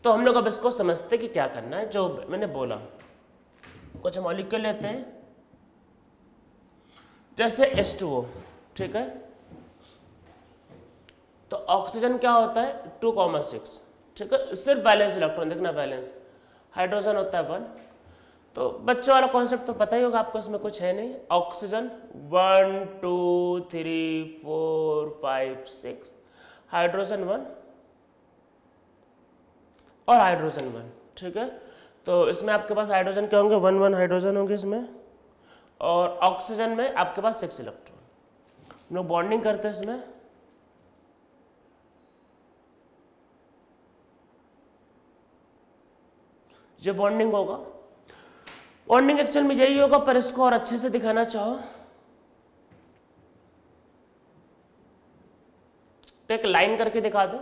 तो हम लोग अब इसको समझते कि क्या करना है। जो मैंने बोला, कुछ मॉलिक्यूल लेते हैं जैसे H2O, ठीक है। तो ऑक्सीजन क्या होता है 2,6, ठीक है, सिर्फ बैलेंस इलेक्ट्रॉन देखना, बैलेंस। हाइड्रोजन होता है 1। तो बच्चों वाला कॉन्सेप्ट तो पता ही होगा आपको, इसमें कुछ है नहीं। ऑक्सीजन 1 2 3 4 5 6, हाइड्रोजन 1 और हाइड्रोजन 1, ठीक है। तो इसमें आपके पास हाइड्रोजन क्या होंगे, 1 हाइड्रोजन होंगे इसमें, और ऑक्सीजन में आपके पास 6 इलेक्ट्रॉन। हम लोग बॉन्डिंग करते हैं इसमें, ये बॉन्डिंग होगा। बॉन्डिंग एक्चुअल में यही होगा, पर इसको और अच्छे से दिखाना चाहो तो एक लाइन करके दिखा दो,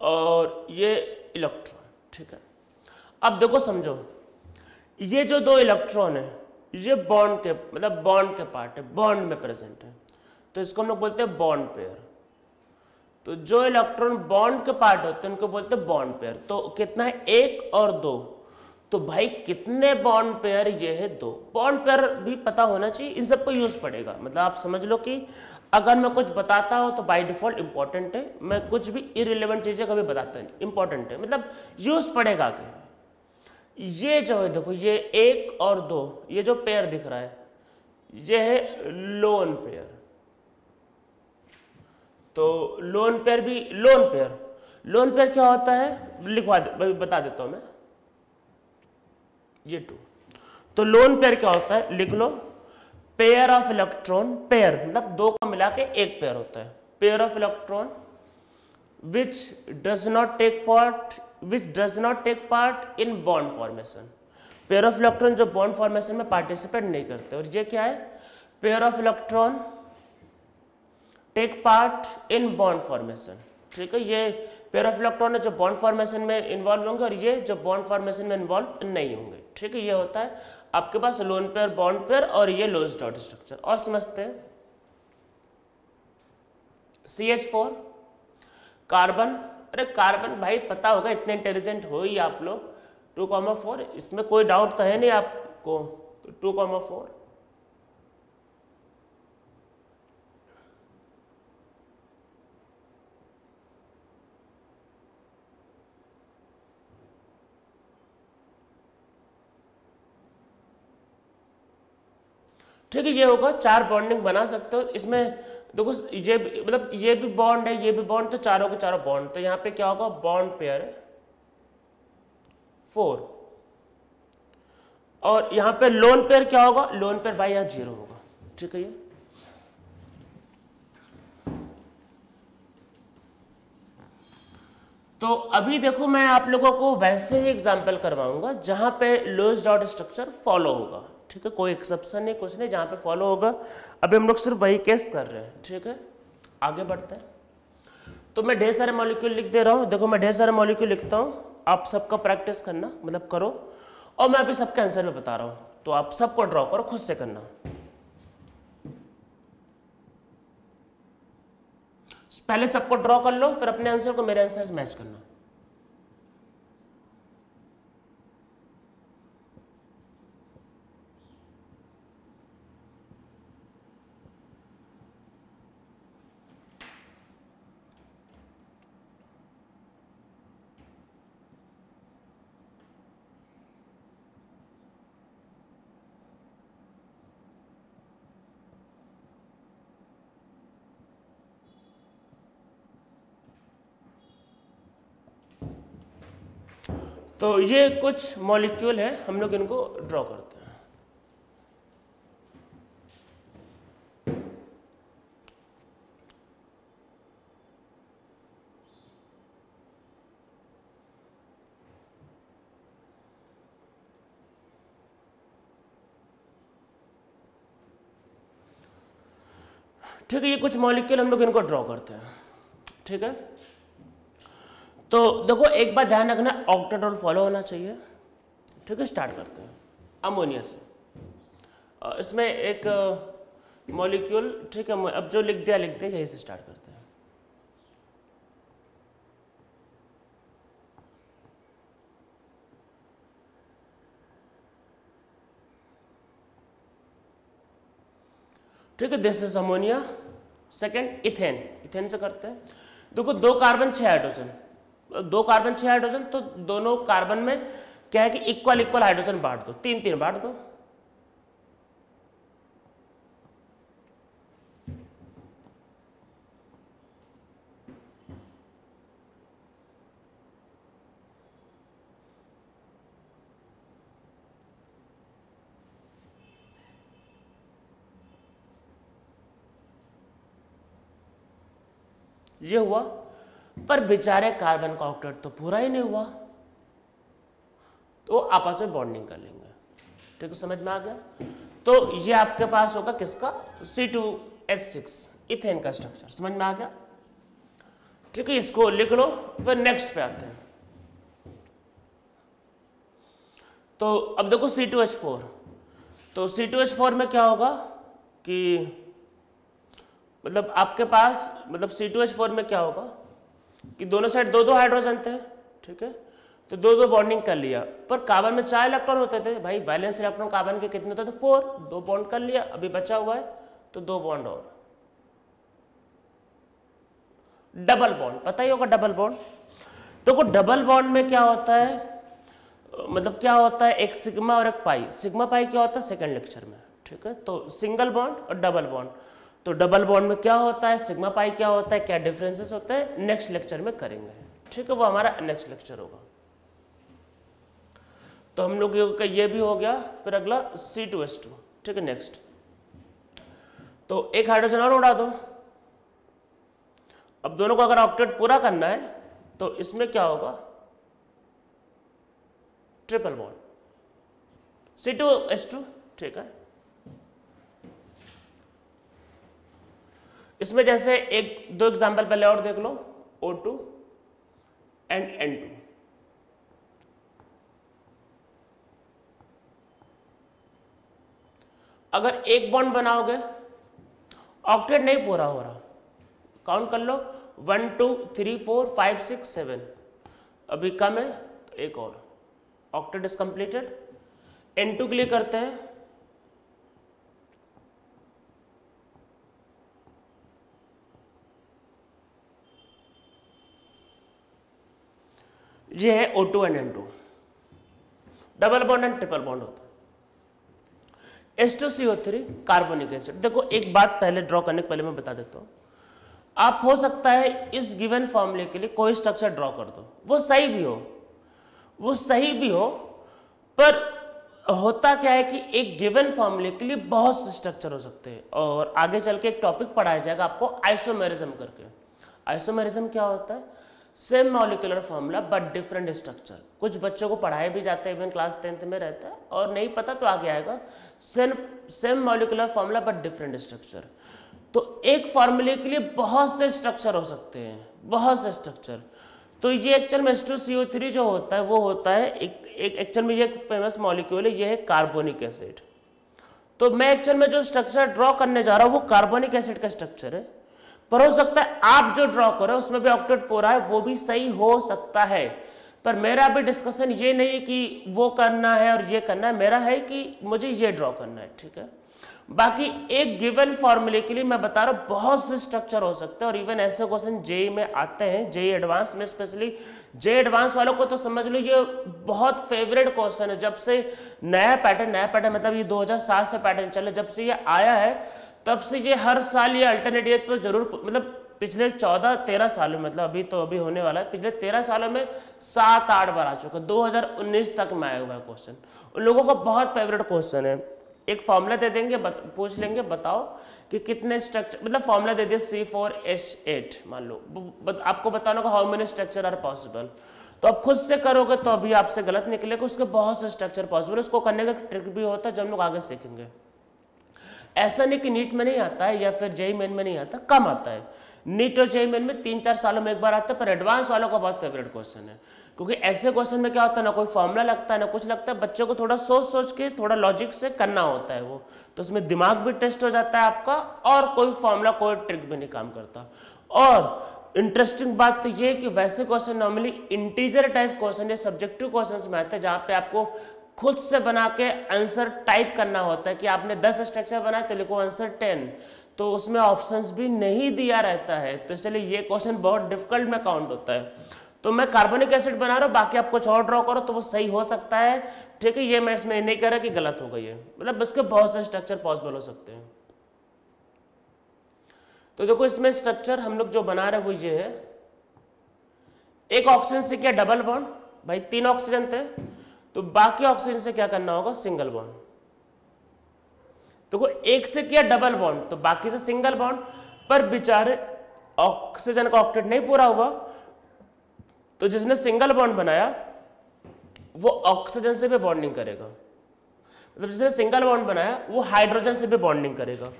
और ये इलेक्ट्रॉन, ठीक है। अब देखो समझो, ये जो 2 इलेक्ट्रॉन है ये बॉन्ड के, मतलब बॉन्ड के पार्ट है, बॉन्ड में प्रेजेंट है, तो इसको हम लोग बोलते हैं बॉन्ड पेयर। तो जो इलेक्ट्रॉन बॉन्ड के पार्ट होते हैं उनको बोलते हैं बॉन्ड पेयर। तो कितना है, 1 और 2। तो भाई कितने बॉन्ड पेयर, ये है 2। बॉन्ड पेयर भी पता होना चाहिए, इन सबको यूज पड़ेगा। मतलब आप समझ लो कि अगर मैं कुछ बताता हूं तो बाय डिफॉल्ट इंपॉर्टेंट है, मैं कुछ भी इररिलेवेंट चीजें कभी बताता नहीं, इंपॉर्टेंट है, मतलब यूज पड़ेगा आगे। ये जो है देखो, ये 1 और 2, ये जो पेयर दिख रहा है ये है लोन पेयर। तो लोन पेयर भी, लोन पेयर क्या होता है लिखवा दे, बता देता हूं मैं, ये 2। तो लोन पेयर क्या होता है, लिख लो, पेयर ऑफ इलेक्ट्रॉन, पेयर मतलब 2 का मिला के 1 पेयर होता है, pair of electron which does not take part in bond formation। Pair of electron जो बॉन्ड फॉर्मेशन में पार्टिसिपेट नहीं करते। और ये क्या है, pair of electron take part in bond formation, ठीक है। ये पेयर ऑफ इलेक्ट्रॉन है जो बॉन्ड फॉर्मेशन में इन्वॉल्व होंगे, और ये जो बॉन्ड फॉर्मेशन में इन्वॉल्व नहीं होंगे, ठीक है। ये होता है आपके पास लोन पेयर, बॉन्ड पेयर, और ये लोज डॉट स्ट्रक्चर। और समझते हैं CH4 कार्बन। अरे कार्बन भाई पता होगा, इतने इंटेलिजेंट हो ही आप लोग। 2,4, इसमें कोई डाउट तो है नहीं आपको। तो 2,4, ठीक है। ये होगा, 4 बॉन्डिंग बना सकते हो इसमें। देखो ये मतलब ये भी बॉन्ड है, ये भी बॉन्ड, तो चारों के चारों बॉन्ड। तो यहाँ पे क्या होगा, बॉन्ड पेयर है 4, और यहां पे लोन पेयर क्या होगा, लोन पेयर भाई यहां 0 होगा, ठीक है। ये तो अभी देखो मैं आप लोगों को वैसे ही एग्जांपल करवाऊंगा जहां पे लोएस्ट डॉट स्ट्रक्चर फॉलो होगा, ठीक है, कोई एक्सेप्शन नहीं, कुछ नहीं, जहां पे फॉलो होगा। अभी हम लोग सिर्फ वही केस कर रहे हैं, ठीक है। आगे बढ़ते हैं। तो मैं ढेर सारे मॉलिक्यूल लिख दे रहा हूं, देखो मैं ढेर सारे मॉलिक्यूल लिखता हूं, आप सबका प्रैक्टिस करना, मतलब करो, और मैं अभी सबका आंसर भी बता रहा हूं, तो आप सबको ड्रॉ करो, खुद से करना। पहले सबको ड्रॉ कर लो, फिर अपने आंसर को मेरे आंसर से मैच करना। तो ये कुछ मॉलिक्यूल है, हम लोग इनको ड्रॉ करते हैं। ठीक है, ये कुछ मॉलिक्यूल हम लोग इनको ड्रॉ करते हैं, ठीक है। तो देखो एक बात ध्यान रखना, ऑक्टेट फॉलो होना चाहिए, ठीक है। स्टार्ट करते हैं अमोनिया से। इसमें एक मॉलिक्यूल, ठीक है, अब जो लिख दिया यहीं से स्टार्ट करते हैं। ठीक है, this is ammonia. Second ethane, ethane से करते हैं। देखो 2 कार्बन 6 हाइड्रोजन, 2 कार्बन 6 हाइड्रोजन, तो दोनों कार्बन में क्या है कि इक्वल इक्वल हाइड्रोजन बांट दो, 3-3 बांट दो। ये हुआ, पर बेचारे कार्बन का ऑक्टेट तो पूरा ही नहीं हुआ, तो आपस में बॉन्डिंग कर लेंगे, ठीक है, समझ में आ गया। तो ये आपके पास होगा किसका, C2H6 इथेन का स्ट्रक्चर, समझ में आ गया, ठीक है। इसको लिख लो, फिर नेक्स्ट पे आते हैं। तो अब देखो C2H4, तो C2H4 में क्या होगा कि मतलब आपके पास, मतलब C2H4 में क्या होगा कि दोनों साइड 2-2 हाइड्रोजन थे, ठीक है, तो 2-2 बॉन्डिंग कर लिया, पर कार्बन में 4 इलेक्ट्रॉन होते थे भाई, वैलेंस इलेक्ट्रॉन कार्बन के कितने होते थे, 4, 2 बॉन्ड कर लिया, अभी बचा हुआ है तो 2 बॉन्ड और, डबल बॉन्ड, पता ही होगा डबल बॉन्ड। तो डबल बॉन्ड में क्या होता है, मतलब क्या होता है, एक सिग्मा और एक पाई। सिग्मा पाई क्या होता है सेकंड लेक्चर में, ठीक है। तो सिंगल बॉन्ड और डबल बॉन्ड, तो डबल बॉन्ड में क्या होता है, सिग्मा पाई क्या होता है, क्या डिफरेंसेस होते हैं, नेक्स्ट लेक्चर में करेंगे, ठीक है, वो हमारा नेक्स्ट लेक्चर होगा। तो हम लोग का ये भी हो गया, फिर अगला C2H2, ठीक है। नेक्स्ट तो एक हाइड्रोजन और उड़ा दो। अब दोनों को अगर ऑक्टेट पूरा करना है तो इसमें क्या होगा, ट्रिपल बॉन्ड, C2H2, ठीक है। इसमें जैसे 1-2 एग्जाम्पल पहले और देख लो, O2 एंड N2, अगर एक बॉन्ड बनाओगे, ऑक्टेट नहीं पूरा हो रहा, काउंट कर लो, 1 2 3 4 5 6 7, अभी कम है तो एक और, ऑक्टेट इज कंप्लीटेड। N2 के लिए करते हैं, ये है O2 and N2, double bond and triple bond होता है। H2CO3 carbonic acid. देखो एक बात पहले ड्रॉ करने के पहले मैं बता देता हूं, आप हो सकता है इस गिवन फॉर्मूले के लिए कोई स्ट्रक्चर ड्रॉ कर दो, वो सही भी हो, पर होता क्या है कि एक गिवन फॉर्मूले के लिए बहुत से स्ट्रक्चर हो सकते हैं, और आगे चल के एक टॉपिक पढ़ाया जाएगा आपको आइसोमेरिज्म करके। आइसोमेरिज्म क्या होता है? Same molecular formula but different structure. कुछ बच्चों को पढ़ाए भी जाते हैं, इवन क्लास 10th में रहता है, और नहीं पता तो आगे आएगा। Same molecular formula but different structure. तो एक फॉर्मूले के लिए बहुत से स्ट्रक्चर हो सकते हैं, बहुत से स्ट्रक्चर। तो ये एक्चुअल में H2CO3 जो होता है वो होता है एक एक्चुअल में ये एक फेमस मॉलिक्यूल है, ये है कार्बोनिक एसिड। तो मैं एक्चुअल में जो स्ट्रक्चर ड्रॉ करने जा रहा हूँ वो कार्बोनिक एसिड का स्ट्रक्चर है, पर हो सकता है आप जो ड्रॉ करो उसमें भी ऑक्टेट पूरा है, वो भी सही हो सकता है। पर मेरा अभी डिस्कशन ये नहीं है कि वो करना है और ये करना है, मेरा है कि मुझे ये ड्रॉ करना है, ठीक है। बाकी एक गिवन फॉर्मूले के लिए मैं बता रहा हूँ बहुत से स्ट्रक्चर हो सकते हैं, और इवन ऐसे क्वेश्चन जेई में आते हैं, जेई एडवांस में स्पेशली। जेई एडवांस वालों को तो समझ लो ये बहुत फेवरेट क्वेश्चन है। जब से नया पैटर्न मतलब ये 2007 से पैटर्न चले, जब से ये आया है तब से ये हर साल ये अल्टरनेटिव तो जरूर, मतलब पिछले 14-13 सालों में, मतलब अभी होने वाला है, पिछले 13 सालों में 7-8 बार आ चुका। 2019 तक में आया हुआ है क्वेश्चन, उन लोगों का बहुत फेवरेट क्वेश्चन है। एक फॉर्मूला दे देंगे, पूछ लेंगे बताओ कि कितने स्ट्रक्चर, मतलब फॉर्मूला दे दिया C4H8 मान लो, आपको बताना होगा how many structure are possible. तो आप खुद से करोगे तो अभी आपसे गलत निकलेगा, उसके बहुत से स्ट्रक्चर पॉसिबल। उसको करने का ट्रिक भी होता है जो हम लोग आगे सीखेंगे। ऐसा नहीं कि नीट में नहीं आता है या फिर जेई मेन में नहीं आता, कम आता है। नीट और जेई मेन में 3-4 सालों में एक बार आता है, पर एडवांस वालों का बहुत फेवरेट क्वेश्चन है, क्योंकि ऐसे क्वेश्चन में क्या होता है, ना कोई फॉर्मूला लगता है ना कुछ लगता है, बच्चों को थोड़ा सोच के थोड़ा लॉजिक से करना होता है वो, तो उसमें दिमाग भी टेस्ट हो जाता है आपका, और कोई फॉर्मूला कोई ट्रिक भी नहीं काम करता। और इंटरेस्टिंग बात तो ये है कि वैसे question normally integer type question या सब्जेक्टिव क्वेश्चन में आते हैं, जहाँ पे आपको खुद से बना के आंसर टाइप करना होता है कि आपने 10 स्ट्रक्चर बनाए तो लिखो आंसर 10, तो उसमें ऑप्शंस भी नहीं दिया रहता है, तो इसलिए ये क्वेश्चन बहुत डिफिकल्ट में काउंट होता है। तो मैं कार्बोनिक एसिड बना रहा हूँ, बाकी आप कुछ और ड्रॉ करो तो वो सही हो सकता है, ठीक है। ये मैं इसमें नहीं कह रहा कि गलत हो गई है, मतलब इसके बहुत से स्ट्रक्चर पॉसिबल हो सकते हैं। तो देखो इसमें स्ट्रक्चर हम लोग जो बना रहे हैं वो ये है, एक ऑक्सीजन से क्या डबल बॉन्ड, भाई 3 ऑक्सीजन थे, तो बाकी ऑक्सीजन से क्या करना होगा, सिंगल बॉन्ड। देखो एक से किया डबल बॉन्ड तो बाकी से सिंगल बॉन्ड, पर बेचारे ऑक्सीजन का ऑक्टेट नहीं पूरा हुआ, तो जिसने सिंगल बॉन्ड बनाया वो ऑक्सीजन से भी बॉन्डिंग करेगा, मतलब जिसने सिंगल बॉन्ड बनाया वो हाइड्रोजन से भी बॉन्डिंग करेगा।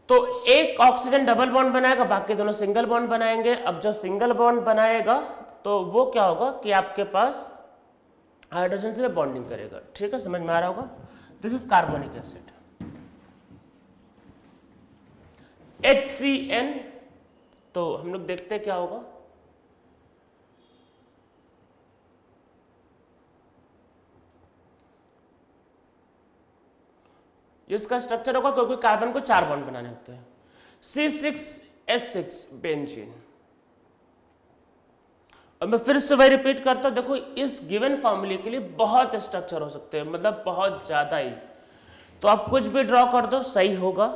तो एक ऑक्सीजन डबल बॉन्ड बनाएगा, बाकी दोनों सिंगल बॉन्ड बनाएंगे। अब जो सिंगल बॉन्ड बनाएगा तो वो क्या होगा कि आपके पास हाइड्रोजन से भी बॉन्डिंग करेगा, ठीक है, समझ में आ रहा होगा। This is carbonic acid. HCN, तो हम लोग देखते हैं क्या होगा। इसका स्ट्रक्चर होगा, क्योंकि कार्बन को 4 बॉन्ड बनाने होते हैं, C6H6 बेंजीन। और मैं फिर से वही रिपीट करता हूं, देखो इस गिवन फॉर्मूले के लिए बहुत स्ट्रक्चर हो सकते हैं, मतलब बहुत ज्यादा ही। तो आप कुछ भी ड्रॉ कर दो सही होगा,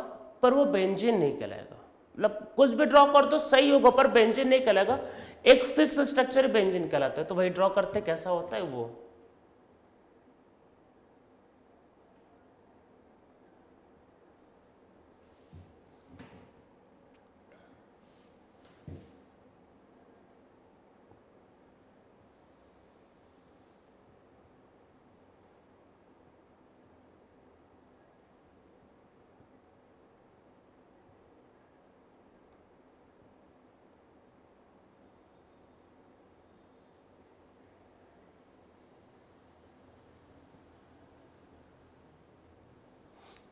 पर वो बेंजीन नहीं कहलाएगा। मतलब कुछ भी ड्रॉ कर दो सही होगा पर बेंजीन नहीं कहलाएगा, एक फिक्स स्ट्रक्चर बेंजीन कहलाता है। तो वही ड्रॉ करते कैसा होता है वो।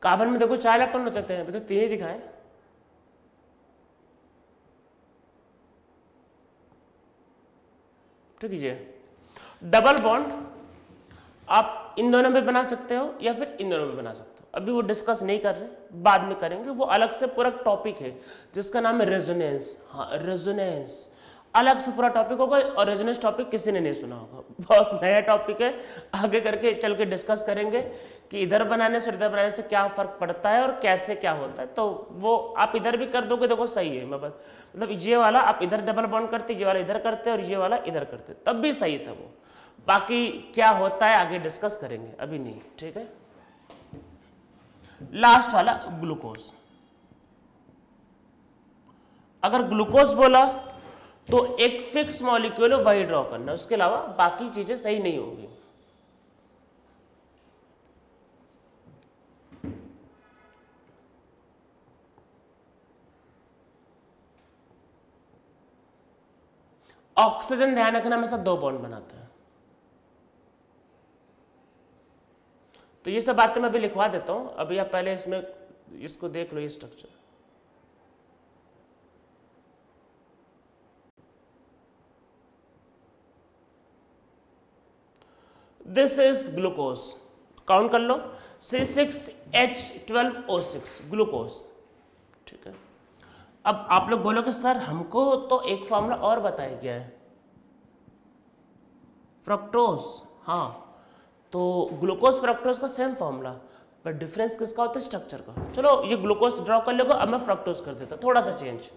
कार्बन में देखो 4 इलेक्ट्रॉन होते हैं, तो 3 ही दिखाए। ठीक है, डबल बॉन्ड आप इन दोनों में बना सकते हो या फिर इन दोनों में बना सकते हो, अभी वो डिस्कस नहीं कर रहे, बाद में करेंगे, वो अलग से पूरा टॉपिक है जिसका नाम है रेजोनेंस। हाँ, रेजोनेंस अलग से पूरा टॉपिक होगा, और रेजोनेंस टॉपिक किसी ने नहीं सुना होगा, बहुत नया टॉपिक है। आगे करके चल के डिस्कस करेंगे कि इधर बनाने से इधर बनाने से क्या फर्क पड़ता है और कैसे क्या होता है। तो वो आप इधर भी कर दोगे, देखो सही है, मैं बस मतलब ये वाला आप इधर डबल बॉन्ड करते, ये वाला इधर करते और ये वाला इधर करते, तब भी सही था वो। बाकी क्या होता है आगे डिस्कस करेंगे, अभी नहीं, ठीक है। लास्ट वाला ग्लूकोज। अगर ग्लूकोज बोला तो एक फिक्स मॉलिक्यूल वही ड्रॉ करना, उसके अलावा बाकी चीजें सही नहीं होंगी। ऑक्सीजन ध्यान रखना हमेशा 2 बॉन्ड बनाता है। तो ये सब बातें मैं अभी लिखवा देता हूं, अभी आप पहले इसमें इसको देख लो, ये structure. This is glucose, count कर लो, C6H12O6 ग्लूकोज, ठीक है। अब आप लोग बोलोगे सर हमको तो एक फॉर्मूला और बताया गया है, फ्रक्टोज। हाँ, तो ग्लूकोज फ्रक्टोज का सेम फॉर्मूला, पर डिफरेंस किसका होता है, स्ट्रक्चर का। चलो ये ग्लूकोज ड्रॉ कर लेगा, अब मैं फ्रक्टोज कर देता हूं, थोड़ा सा चेंज।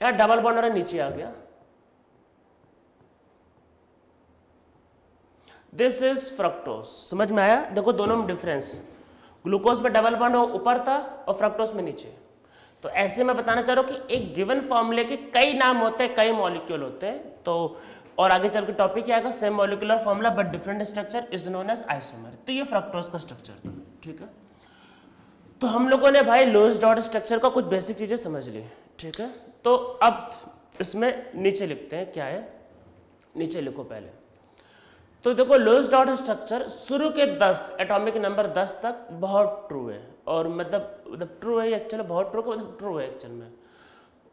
यार डबल बॉन्ड और नीचे आ गया। दिस इज फ्रक्टोज, समझ में आया? देखो दोनों में डिफरेंस, ग्लूकोज में डबल बॉन्ड ऊपर था और फ्रक्टोज में नीचे। तो ऐसे मैं बताना चाह रहा हूं कि एक गिवन फॉर्मूले के कई नाम होते हैं, कई मॉलिक्यूल होते हैं। तो और आगे चल के टॉपिक क्या आएगा, same molecular formula but different structure is known as isomer. तो ये फ्रक्टोज का स्ट्रक्चर था, ठीक है। तो हम लोगों ने भाई लोएस्ट डॉट स्ट्रक्चर का कुछ बेसिक चीजें समझ ली, ठीक है। तो अब इसमें नीचे लिखते हैं, क्या है, नीचे लिखो पहले। तो देखो लोएस्ट डॉट स्ट्रक्चर शुरू के 10 एटॉमिक नंबर 10 तक बहुत ट्रू है, और मतलब ट्रू है एक्चुअली, बहुत ट्रू, मतलब ट्रू है एक्चुअल में।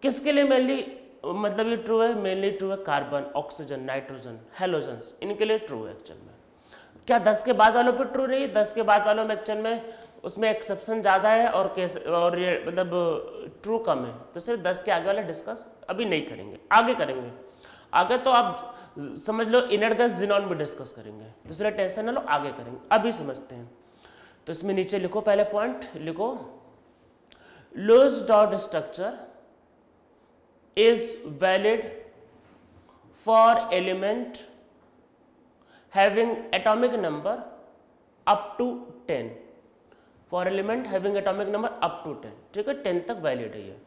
किसके लिए मेनली मतलब ये ट्रू है, मेनली ट्रू है कार्बन, ऑक्सीजन, नाइट्रोजन, हेलोजन्स, इनके लिए ट्रू है एक्चुअल में। क्या 10 के बाद वालों पे ट्रू नहीं है? 10 के बाद वालों में एक्चुअल में उसमें एक्सेप्शन ज़्यादा है और केस और ये मतलब ट्रू कम है। तो सिर्फ 10 के आगे वाले डिस्कस अभी नहीं करेंगे, आगे करेंगे। आगे तो आप समझ लो इनर गैस जिनॉन भी डिस्कस करेंगे, दूसरे टेंशन ना लो, आगे करेंगे, अभी समझते हैं। तो इसमें नीचे लिखो, पहले पॉइंट लिखो, Lewis dot structure is valid for element having atomic number up to 10, for element having atomic number up to 10, ठीक है। 10 तक वैलिड है ये,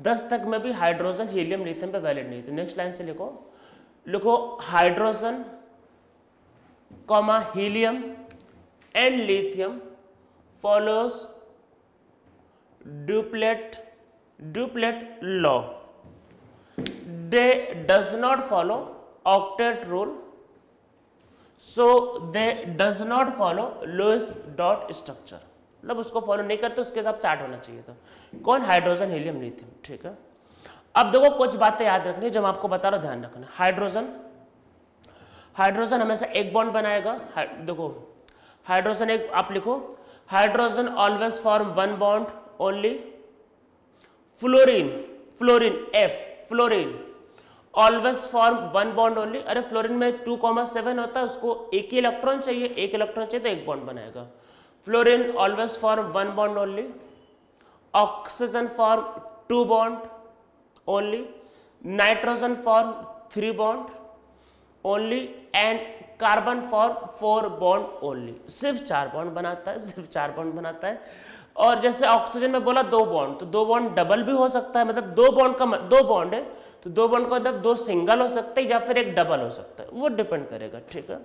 10 तक में भी हाइड्रोजन, हीलियम, लिथियम पे वैलिड नहीं। तो नेक्स्ट लाइन से लिखो hydrogen comma helium and lithium follows duplet law, they does not follow octet rule, so they does not follow lowest dot structure, मतलब उसको फॉलो नहीं करते, उसके हिसाब चार्ट होना चाहिए था। कौन? हाइड्रोजन, हीलियम, लिथियम, ठीक है। अब देखो कुछ बातें याद रखनी है जो मैं आपको बता रहा हूं, ध्यान रखना। हाइड्रोजन हमेशा एक बॉन्ड बनाएगा। देखो हाइड्रोजन एक, आप लिखो hydrogen always form 1 bond only. Fluorine always form 1 bond only. अरे फ्लोरीन में 2,7 होता है, उसको एक ही इलेक्ट्रॉन चाहिए, एक इलेक्ट्रॉन चाहिए तो एक बॉन्ड बनाएगा। Fluorine always form 1 bond only. Oxygen form 2 bond only. Nitrogen form 3 bond only and carbon form 4 bond only. सिर्फ 4 बॉन्ड बनाता है, सिर्फ 4 बॉन्ड बनाता है। और जैसे ऑक्सीजन में बोला 2 बॉन्ड, तो 2 बॉन्ड डबल भी हो सकता है, मतलब 2 बॉन्ड का 2 बॉन्ड है तो 2 बॉन्ड का मतलब 2 सिंगल हो सकते हैं या फिर एक डबल हो सकता है, वो डिपेंड करेगा, ठीक है।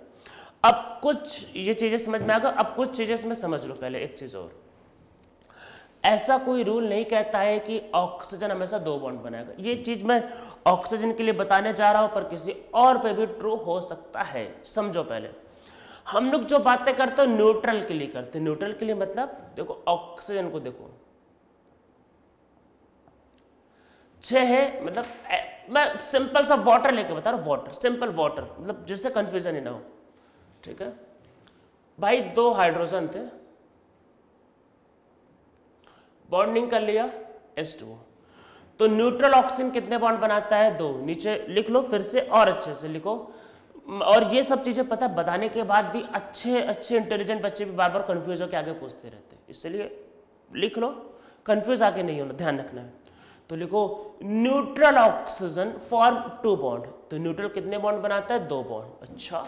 अब कुछ ये चीजें समझ में आ गया। अब कुछ चीजें इसमें समझ लो पहले। एक चीज और, ऐसा कोई रूल नहीं कहता है कि ऑक्सीजन हमेशा 2 बॉन्ड बनाएगा। ये चीज मैं ऑक्सीजन के लिए बताने जा रहा हूं, पर किसी और पे भी ट्रू हो सकता है, समझो पहले। हम लोग जो बातें करते हैं न्यूट्रल के लिए करते हैं। न्यूट्रल के लिए मतलब देखो ऑक्सीजन को देखो 6 है, मतलब मैं सिंपल सा वाटर लेके बता रहा हूं, वाटर, सिंपल वाटर, मतलब जिससे कंफ्यूजन ही ना हो, ठीक है भाई। 2 हाइड्रोजन थे, बॉन्डिंग कर लिया H2O, तो न्यूट्रल ऑक्सीजन कितने बॉन्ड बनाता है? 2। नीचे लिख लो फिर से और अच्छे से लिखो। और ये सब चीजें पता बताने के बाद भी अच्छे इंटेलिजेंट बच्चे भी बार बार कंफ्यूज होकर आगे पूछते रहते हैं, इसलिए लिख लो कंफ्यूज आके नहीं होना, ध्यान रखना है। तो लिखो न्यूट्रल ऑक्सीजन फॉर्म 2 बॉन्ड, तो न्यूट्रल कितने बॉन्ड बनाता है? 2 बॉन्ड। अच्छा,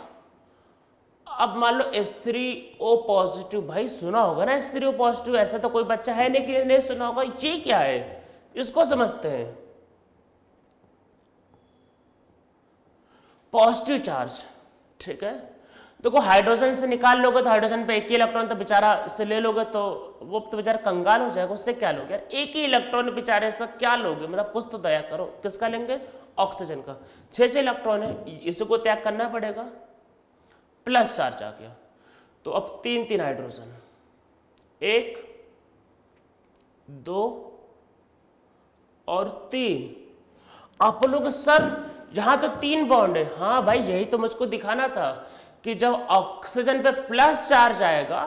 अब मान लो H3O पॉजिटिव, भाई सुना होगा ना H3O पॉजिटिव, ऐसा तो कोई बच्चा है नहीं कि नहीं सुना होगा। ये क्या है, इसको समझते हैं। पॉजिटिव चार्ज, ठीक है, देखो हाइड्रोजन से निकाल लोगे तो हाइड्रोजन पे एक ही इलेक्ट्रॉन, तो बेचारा से ले लोगे तो वो तो बेचारा कंगाल हो जाएगा, उससे क्या लोगे यार, एक ही इलेक्ट्रॉन बेचारे से क्या लोगे, मतलब कुछ तो दया करो। किसका लेंगे? ऑक्सीजन का। 6 इलेक्ट्रॉन है, इसको त्याग करना पड़ेगा, प्लस चार्ज आ गया, तो अब 3 हाइड्रोजन, 1 2 और 3। आप लोग सर यहां तो 3 बॉन्ड है। हाँ भाई, यही तो मुझको दिखाना था कि जब ऑक्सीजन पे प्लस चार्ज आएगा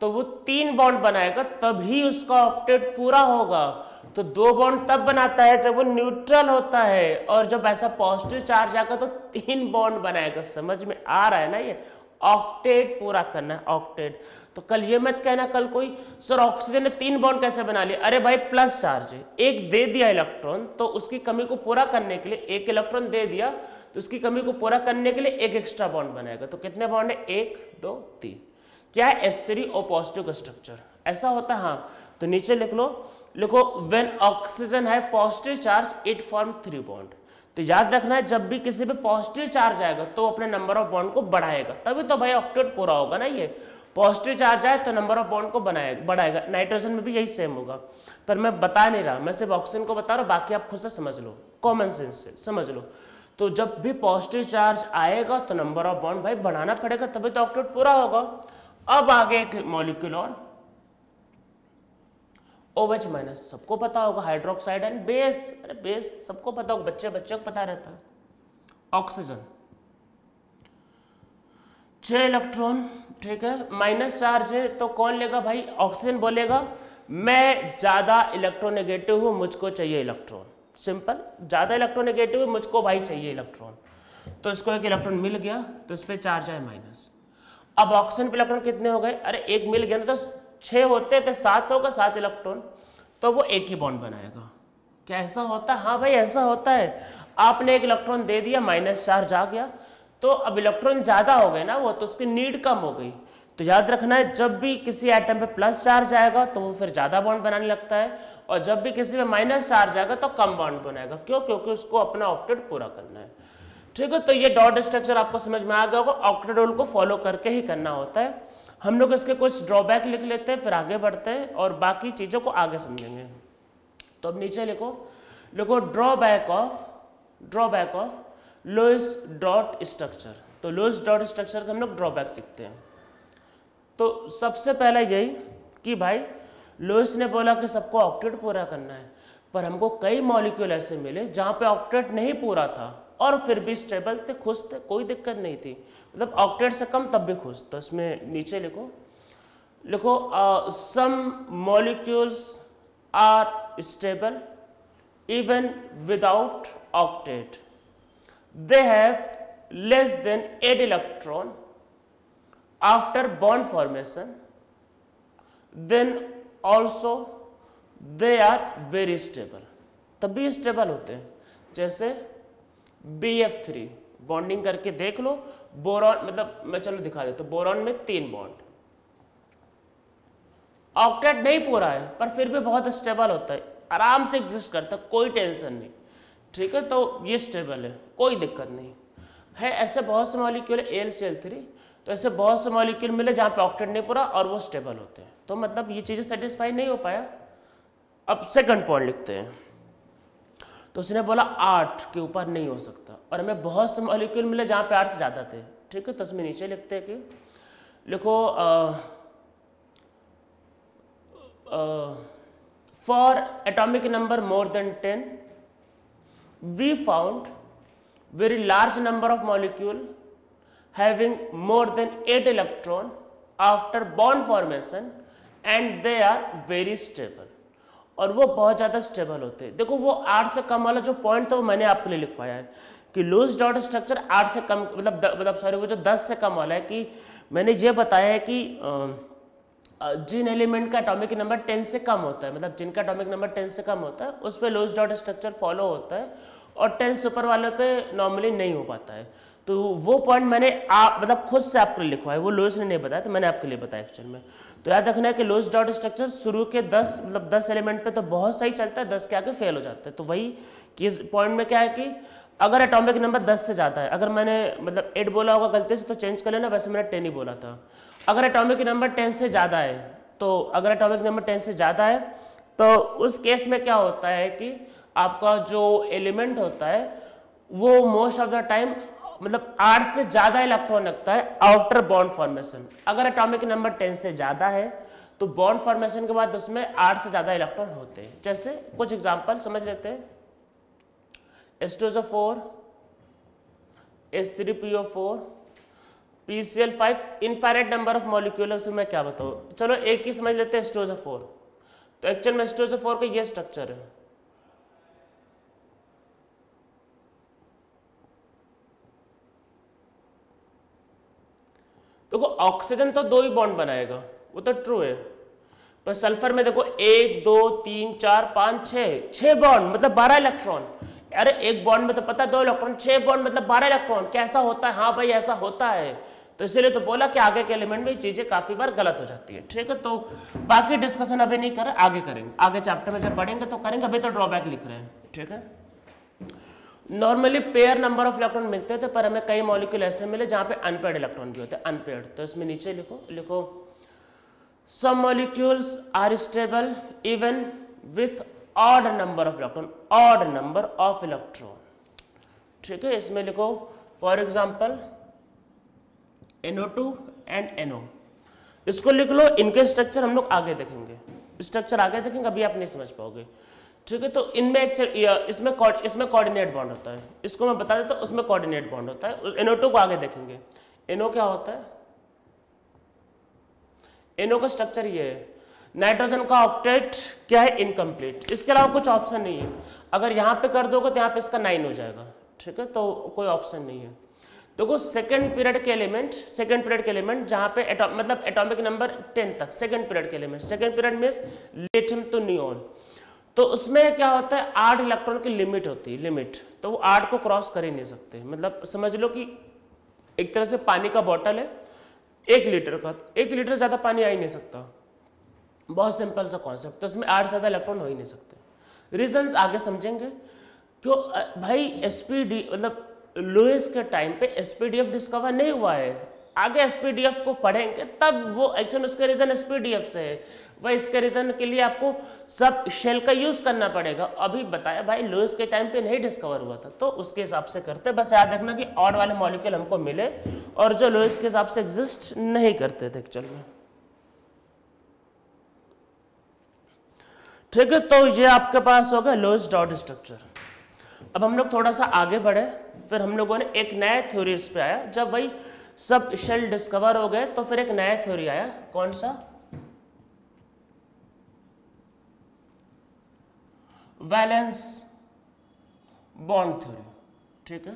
तो वो 3 बॉन्ड बनाएगा, तभी उसका ऑक्टेट पूरा होगा। तो 2 बॉन्ड तब बनाता है जब वो न्यूट्रल होता है, और जब ऐसा पॉजिटिव चार्ज आएगा तो 3 बॉन्ड बनाएगा। समझ में आ रहा है ना, ये ऑक्टेट पूरा करना है, ऑक्टेट। तो कल ये मत कहना कल कोई सर ऑक्सीजन ने 3 बॉन्ड कैसे बना लिया, अरे भाई प्लस चार्ज है, एक दे दिया इलेक्ट्रॉन, तो उसकी कमी को पूरा करने के लिए एक इलेक्ट्रॉन दे दिया, तो उसकी कमी को पूरा करने के लिए एक एक्स्ट्रा बॉन्ड बनाएगा। तो कितने बॉन्ड है? 1 2 3। क्या है? H3O पॉजिटिव का स्ट्रक्चर ऐसा होता है। हाँ, तो नीचे लिख लो, लिखो व्हेन ऑक्सीजन है positive charge it form 3 bond. तो याद रखना है, जब भी किसी पे पॉजिटिव चार्ज आएगा तो अपने नंबर ऑफ बॉन्ड को बढ़ाएगा, तभी तो भाई ऑक्टेट पूरा होगा ना। ये पॉजिटिव चार्ज आए तो नंबर ऑफ बॉन्ड को बढ़ाएगा। नाइट्रोजन में भी यही सेम होगा, पर मैं बता नहीं रहा, मैं सिर्फ ऑक्सीजन को बता रहा हूँ, बाकी आप खुद से समझ लो, कॉमन सेंस से समझ लो। तो जब भी पॉजिटिव चार्ज आएगा तो नंबर ऑफ बॉन्ड भाई बढ़ाना पड़ेगा, तभी तो ऑक्टेट पूरा होगा। अब आगे एक मॉलिक्यूल और OH माइनस, सबको पता होगा, हाइड्रोक्साइड एंड बेस। अरे बेस सबको पता होगा, बच्चे को पता रहता है। ऑक्सीजन 6 इलेक्ट्रॉन, ठीक है, माइनस चार्ज है, तो कौन लेगा भाई? ऑक्सीजन बोलेगा मैं ज्यादा इलेक्ट्रोनेगेटिव हूं, मुझको चाहिए इलेक्ट्रॉन। सिंपल, ज्यादा इलेक्ट्रोनेगेटिव है, मुझको भाई चाहिए इलेक्ट्रॉन। तो इसको एक इलेक्ट्रॉन मिल गया, तो इस पर चार्ज आए माइनस। अब ऑक्सीजन पे इलेक्ट्रॉन कितने हो गए? अरे एक मिल गया ना, तो 6 होते थे, 7 होगा, 7 इलेक्ट्रॉन, तो वो एक ही बॉन्ड बनाएगा। क्या ऐसा होता है? हाँ भाई ऐसा होता है। आपने एक इलेक्ट्रॉन दे दिया, माइनस चार्ज आ गया, तो अब इलेक्ट्रॉन ज्यादा हो गए ना वो, तो उसकी नीड कम हो गई। तो याद रखना है, जब भी किसी एटम पे प्लस चार्ज आएगा तो वो फिर ज्यादा बॉन्ड बनाने लगता है, और जब भी किसी पे माइनस चार्ज आएगा तो कम बॉन्ड बनाएगा। क्यों? क्योंकि उसको अपना ऑक्टेट पूरा करना है। ठीक है, तो ये डॉट स्ट्रक्चर आपको समझ में आ गया होगा, ऑक्टेट रूल को फॉलो करके ही करना होता है। हम लोग इसके कुछ ड्रॉबैक लिख लेते हैं, फिर आगे बढ़ते हैं और बाकी चीजों को आगे समझेंगे। तो अब नीचे लिखो drawback of Lewis dot structure. तो लोइस डॉट स्ट्रक्चर का हम लोग ड्रॉबैक सीखते हैं। तो सबसे पहला यही कि भाई लोइस ने बोला कि सबको ऑक्टेट पूरा करना है, पर हमको कई मॉलिक्यूल ऐसे मिले जहां पे ऑक्टेट नहीं पूरा था और फिर भी स्टेबल थे, खुश थे, कोई दिक्कत नहीं थी, मतलब ऑक्टेट से कम तब भी खुश। तो इसमें नीचे लिखो some molecules are stable even without octet, they have less than 8 electron after bond formation, then also they are very stable। तब भी स्टेबल होते हैं। जैसे BF3 बॉन्डिंग करके देख लो, बोरॉन, मतलब मैं चलो दिखा देता हूं, बोरॉन में 3 बॉन्ड, ऑक्टेट नहीं पूरा है पर फिर भी बहुत स्टेबल होता है, आराम से एग्जिस्ट करता है, कोई टेंशन नहीं। ठीक है, तो ये स्टेबल है, कोई दिक्कत नहीं है। ऐसे बहुत से मॉलिक्यूल AlCl3, तो ऐसे बहुत से मॉलिक्यूल मिले जहां पे ऑक्टेट नहीं पूरा और वो स्टेबल होते हैं। तो मतलब ये चीजें सेटिस्फाई नहीं हो पाया। अब सेकंड पॉइंट लिखते हैं। तो उसने बोला 8 के ऊपर नहीं हो सकता, और हमें बहुत से मॉलिक्यूल मिले जहां पे 8 से ज्यादा थे। ठीक है, तो उसमें नीचे लिखते हैं कि लिखो for atomic number more than 10 we found very large number of molecule having more than 8 electron after bond formation and they are very stable, और वो बहुत ज्यादा स्टेबल होते हैं। देखो वो 8 से कम वाला जो पॉइंट था वो मैंने आपके लिए लिखवाया है कि लूज डॉट स्ट्रक्चर 8 से कम, मतलब सॉरी वो जो 10 से कम वाला है, कि मैंने ये बताया है कि जिन एलिमेंट का एटॉमिक नंबर 10 से कम होता है, मतलब जिनका एटॉमिक नंबर 10 से कम होता है उस पर लोएस्ट डॉट स्ट्रक्चर फॉलो होता है और 10 से ऊपर वालों पे नॉर्मली नहीं हो पाता है। तो वो पॉइंट मैंने मतलब खुद से आपके लिए लिखवाया, वो लोएस्ट ने नहीं बताया, तो मैंने आपके लिए बताया एक्चुअल में। तो याद रखना है कि लोएस्ट डॉट स्ट्रक्चर शुरू के 10 मतलब 10 एलिमेंट पे तो बहुत सही चलता है, 10 के आगे फेल हो जाता है। तो वही कि इस पॉइंट में क्या है कि अगर एटॉमिक नंबर 10 से ज़्यादा है, अगर मैंने मतलब 8 बोला होगा गलती से तो चेंज कर लेना, वैसे मैंने 10 ही बोला था। अगर एटॉमिक नंबर 10 से ज़्यादा है, तो अगर एटॉमिक नंबर 10 से ज़्यादा है तो उस केस में क्या होता है कि आपका जो एलिमेंट होता है वो मोस्ट ऑफ द टाइम मतलब 8 से ज़्यादा इलेक्ट्रॉन रखता है आफ्टर बॉन्ड फॉर्मेशन। अगर एटॉमिक नंबर 10 से ज़्यादा है तो बॉन्ड फॉर्मेशन के बाद उसमें 8 से ज़्यादा इलेक्ट्रॉन होते हैं। जैसे कुछ एग्जांपल समझ लेते हैं। H2SO4, H3PO4, PCl5, infinite number of molecule, उसमें मैं क्या बताऊँ। चलो एक ही समझ लेते हैं H2SO4। तो एक्चुअल में H2SO4 का ये स्ट्रक्चर है। देखो ऑक्सीजन तो 2 ही बॉन्ड बनाएगा, वो तो ट्रू है, पर सल्फर में देखो 1 2 3 4 5 6 बॉन्ड मतलब 12 इलेक्ट्रॉन। अरे एक बॉन्ड में तो पता 2 इलेक्ट्रॉन, 6 बॉन्ड मतलब 12 इलेक्ट्रॉन। कैसा होता है? हाँ भाई ऐसा होता है। तो इसीलिए तो बोला कि आगे के एलिमेंट में चीजें काफी बार गलत हो जाती है। ठीक है, तो बाकी डिस्कशन अभी नहीं करें, आगे करेंगे, आगे चैप्टर में जब पढ़ेंगे तो करेंगे, अभी तो ड्रॉबैक लिख रहे हैं। ठीक है, normally pair number of electron मिलते थे, पर हमें कई मॉलिक्यूल ऐसे मिले जहां पे अनपेयर्ड इलेक्ट्रॉन भी होते हैं, अनपेयर्ड। तो इसमें नीचे लिखो some molecules are stable even with odd number of electron, odd number of electron. ठीक है, इसमें लिखो for example NO2 and NO, इसको लिख लो। इनके स्ट्रक्चर हम लोग आगे देखेंगे, स्ट्रक्चर आगे देखेंगे, अभी आप नहीं समझ पाओगे। ठीक है, तो इनमें इसमें कोऑर्डिनेट बॉन्ड होता है, इसको मैं बता देता हूं, उसमें कोऑर्डिनेट बॉन्ड होता है। NO2 को आगे देखेंगे। NO क्या होता है? NO का स्ट्रक्चर ये है, नाइट्रोजन का ऑक्टेट क्या है? इनकम्प्लीट। इसके अलावा कुछ ऑप्शन नहीं है। अगर यहां पे कर दोगे तो यहां पे इसका 9 हो जाएगा। ठीक है, तो कोई ऑप्शन नहीं है। देखो सेकंड पीरियड के एलिमेंट जहां पे मतलब एटॉमिक नंबर 10 तक, सेकंड पीरियड के element, second period means lithium to neon, तो उसमें क्या होता है 8 इलेक्ट्रॉन की लिमिट होती है, लिमिट। तो वो 8 को क्रॉस कर ही नहीं सकते। मतलब समझ लो कि एक तरह से पानी का बॉटल है 1 लीटर का, 1 लीटर ज्यादा पानी आ ही नहीं सकता, बहुत सिंपल सा कॉन्सेप्ट। तो इसमें 8 से ज्यादा इलेक्ट्रॉन हो ही नहीं सकते। रीजंस आगे समझेंगे क्यों भाई। एसपीडी मतलब लुईस के टाइम पे एसपीडीएफ डिस्कवर नहीं हुआ है, आगे एसपीडीएफ को पढ़ेंगे तब वो एक्चुअली उसका रीजन एसपीडीएफ से है। वह इसके रीजन के लिए आपको सब शेल का यूज करना पड़ेगा। अभी बताया भाई लुईस के टाइम पे नहीं डिस्कवर हुआ था, तो उसके हिसाब से करते। बस याद रखना कि ऑड वाले मॉलिक्यूल हमको मिले और जो लुईस के हिसाब से एग्जिस्ट नहीं करते थे एक्चुअल में। ठीक है, तो ये आपके पास होगा लुईस डॉट स्ट्रक्चर। अब हम लोग थोड़ा सा आगे बढ़े, फिर हम लोगों ने एक नया थ्योरी इस पे आया। जब वही सब शेल डिस्कवर हो गए तो फिर एक नया थ्योरी आया, कौन सा? Valence bond theory. ठीक है,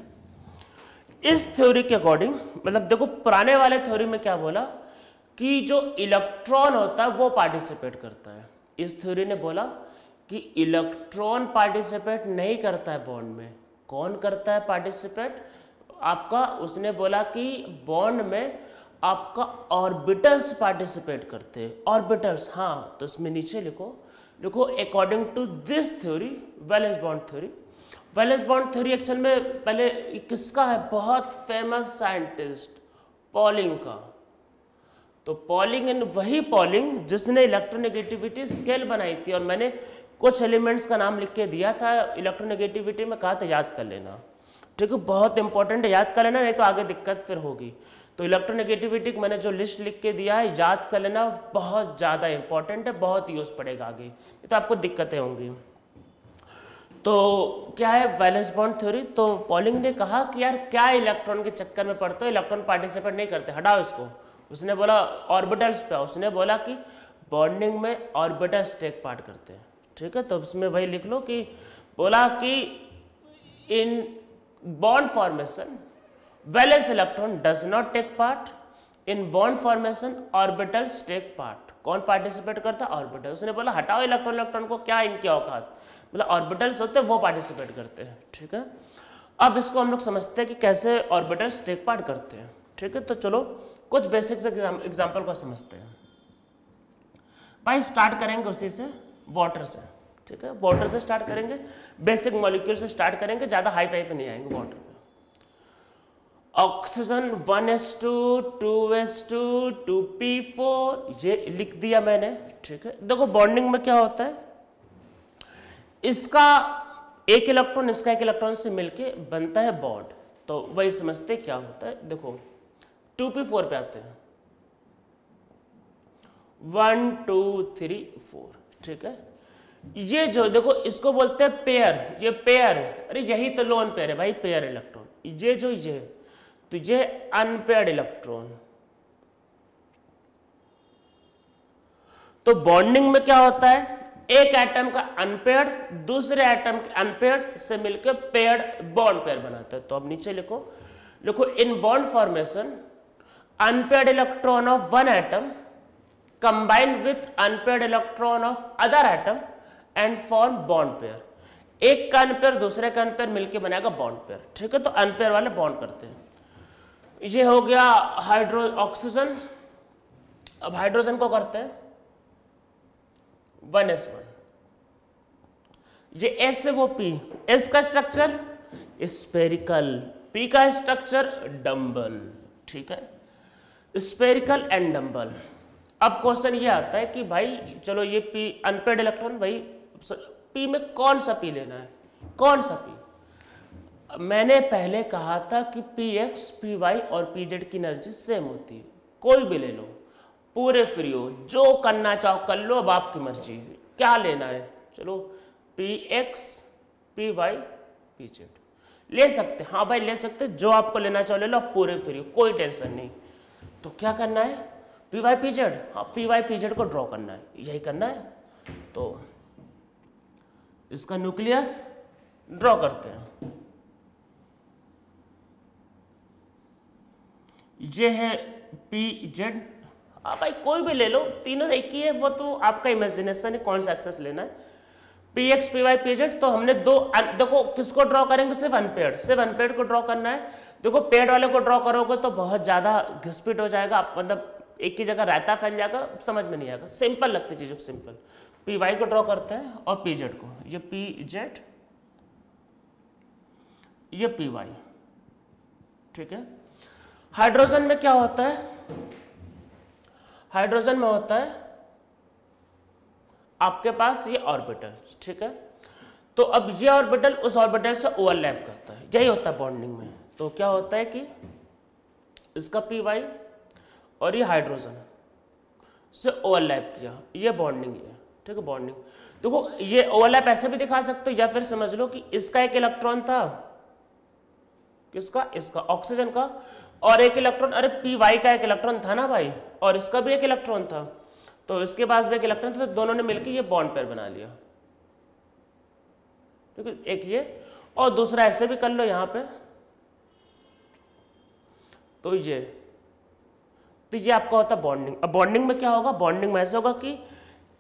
इस थ्योरी के अकॉर्डिंग मतलब देखो पुराने वाले थ्योरी में क्या बोला कि जो इलेक्ट्रॉन होता है वो पार्टिसिपेट करता है। इस थ्योरी ने बोला कि इलेक्ट्रॉन पार्टिसिपेट नहीं करता है बॉन्ड में। कौन करता है पार्टिसिपेट? आपका उसने बोला कि बॉन्ड में आपका ऑर्बिटल्स पार्टिसिपेट करते हैं। ऑर्बिटल्स, हाँ, तो इसमें नीचे लिखो according to this theory, valence bond theory. Valence bond theory actual में पहले किसका है? बहुत फेमस साइंटिस्ट पॉलिंग का। तो पॉलिंग, वही पॉलिंग जिसने इलेक्ट्रोनेगेटिविटी स्केल बनाई थी, और मैंने कुछ एलिमेंट्स का नाम लिख के दिया था इलेक्ट्रोनेगेटिविटी में, कहा था याद कर लेना। ठीक है, बहुत इंपॉर्टेंट है, याद कर लेना, नहीं तो आगे दिक्कत फिर होगी। तो इलेक्ट्रोनेगेटिविटी मैंने जो लिस्ट लिख के दिया है याद कर लेना, बहुत ज़्यादा इंपॉर्टेंट है, बहुत यूज पड़ेगा आगे, नहीं तो आपको दिक्कतें होंगी। तो क्या है वैलेंस बॉन्ड थ्योरी? तो पॉलिंग ने कहा कि यार क्या इलेक्ट्रॉन के चक्कर में पड़ते हो, इलेक्ट्रॉन पार्टिसिपेट नहीं करते, हटाओ इसको। उसने बोला ऑर्बिटल्स पे, उसने बोला कि बॉन्डिंग में ऑर्बिटल्स टेक पार्ट करते हैं। ठीक है, तो इसमें वही लिख लो कि बोला कि in bond formation valence electron does not take part, in bond formation orbitals take part. कौन पार्टिसिपेट करता है? ऑर्बिटल। उसने बोला हटाओ इलेक्ट्रॉन इलेक्ट्रॉन को, क्या इनकी औकात, मतलब ऑर्बिटल्स होते हैं वो पार्टिसिपेट करते हैं, ठीक है। अब इसको हम लोग समझते हैं कि कैसे ऑर्बिटल्स टेक पार्ट करते हैं, ठीक है। तो चलो कुछ बेसिक्स एग्जाम्पल को समझते हैं भाई। स्टार्ट करेंगे उसी से, वाटर से, ठीक है। वाटर से स्टार्ट करेंगे, बेसिक मॉलिक्यूल से स्टार्ट करेंगे, ज्यादा हाई फाई पे नहीं आएंगे वाटर पे। ऑक्सीजन 1s2 2s2 2p4 ये लिख दिया मैंने, ठीक है। देखो बॉन्डिंग में क्या होता है, इसका एक इलेक्ट्रॉन इसका एक इलेक्ट्रॉन से मिलके बनता है बॉन्ड, तो वही समझते क्या होता है। देखो 2p4 पे आते हैं, 1 2 3 4, ठीक है। ये जो देखो इसको बोलते हैं पेयर, ये पेयर, अरे यही तो लोन पेयर है भाई, पेयर इलेक्ट्रॉन। ये जो ये तो ये अनपेयर्ड इलेक्ट्रॉन। तो बॉन्डिंग में क्या होता है, एक एटम का अनपेयर्ड दूसरे एटम के अनपेयर्ड से मिलकर पेयर्ड बॉन्ड पेयर बनाता है। तो अब नीचे लिखो, लिखो in bond formation unpaired electron of one atom combine with unpaired electron of other atom and form bond pair. एक का अनपेयर दूसरे का अनपेयर मिलकर बनाएगा बॉन्ड पेयर, ठीक है। तो अनपेयर वाले बॉन्ड करते हैं। ये हो गया ऑक्सीजन। अब हाइड्रोजन को करते हैं 1s1, ये S है वो P, S का स्ट्रक्चर स्पेरिकल, P का स्ट्रक्चर डम्बल, ठीक है, स्पेरिकल एंड डम्बल। अब क्वेश्चन ये आता है कि भाई चलो ये P अनपेयर्ड इलेक्ट्रॉन, भाई P में कौन सा P लेना है, कौन सा P? मैंने पहले कहा था कि Px Py और Pz की एनर्जी सेम होती है, कोई भी ले लो, पूरे फ्री हो, जो करना चाहो कर लो, अब आपकी मर्जी, क्या लेना है। चलो Px Py Pz ले सकते, हाँ भाई ले सकते, जो आपको लेना चाहो ले लो, पूरे फ्री हो, कोई टेंशन नहीं। तो क्या करना है, Py Pz, हाँ Py Pz को ड्रॉ करना है, यही करना है। तो इसका न्यूक्लियस ड्रॉ करते हैं, ये है Pz, हाँ भाई कोई भी ले लो, तीनों एक ही है, वो तो आपका इमेजिनेशन है कौन सा एक्सेस लेना है। Px Py Pz, तो हमने दो, देखो किसको ड्रॉ करेंगे, सिर्फ अनपेयर्ड को ड्रॉ करना है। देखो पेयर्ड वाले को ड्रॉ करोगे तो बहुत ज्यादा घिसपिट हो जाएगा, मतलब एक ही जगह रायता फैल जाएगा, समझ में नहीं आएगा, सिंपल लगती चीजों को सिंपल। Py को ड्रॉ करते हैं और Pz को, ये Pz ये Py, ठीक है। हाइड्रोजन में क्या होता है, हाइड्रोजन में होता है आपके पास ये ऑर्बिटल, ठीक है। तो अब ये ऑर्बिटल उस ऑर्बिटल से ओवरलैप करता है, यही होता है बॉन्डिंग में। तो क्या होता है कि इसका Py और ये हाइड्रोजन से ओवरलैप किया, ये बॉन्डिंग है, ठीक है। बॉन्डिंग देखो ये ओवरलैप ऐसे भी दिखा सकते हो, या फिर समझ लो कि इसका एक इलेक्ट्रॉन था, किसका, इसका ऑक्सीजन का, और एक इलेक्ट्रॉन, अरे Py का एक इलेक्ट्रॉन था ना भाई, और इसका भी एक इलेक्ट्रॉन था, तो इसके पास भी एक इलेक्ट्रॉन था, तो दोनों ने मिलकर ये बॉन्ड पेयर बना लिया, ठीक है। एक ये और दूसरा ऐसे भी कर लो यहां पे, तो ये आपका होता है बॉन्डिंग। अब बॉन्डिंग में क्या होगा, बॉन्डिंग में ऐसे होगा कि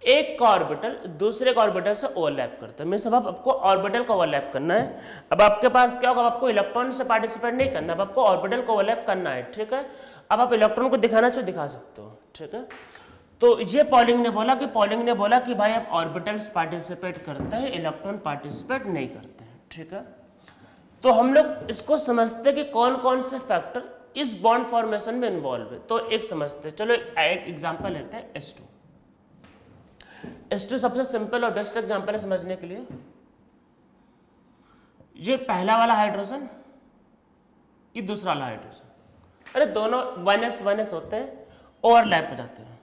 एक का ऑर्बिटल दूसरे का ऑर्बिटल से ओवरलैप करता है, मैं सब आपको ऑर्बिटल का ओवरलैप करना है। अब आपके पास क्या होगा, आपको इलेक्ट्रॉन से पार्टिसिपेट नहीं करना, अब आपको ऑर्बिटल को ओवरलैप करना है, ठीक है। अब आप इलेक्ट्रॉन को दिखाना चाहो दिखा सकते हो, ठीक है। तो ये पॉलिंग ने बोला कि भाई आप ऑर्बिटल्स पार्टिसिपेट करते हैं, इलेक्ट्रॉन पार्टिसिपेट नहीं करते हैं, ठीक है। तो हम लोग इसको समझते हैं कि कौन कौन से फैक्टर इस बॉन्ड फॉर्मेशन में इन्वॉल्व है, तो एक समझते हैं। चलो एक एग्जांपल लेते हैं S2। S2 सबसे सिंपल और बेस्ट एग्जांपल है समझने के लिए। ये पहला वाला हाइड्रोजन, ये दूसरा वाला हाइड्रोजन, अरे दोनों 1s होते हैं, ओवरलैप हो जाते हैं।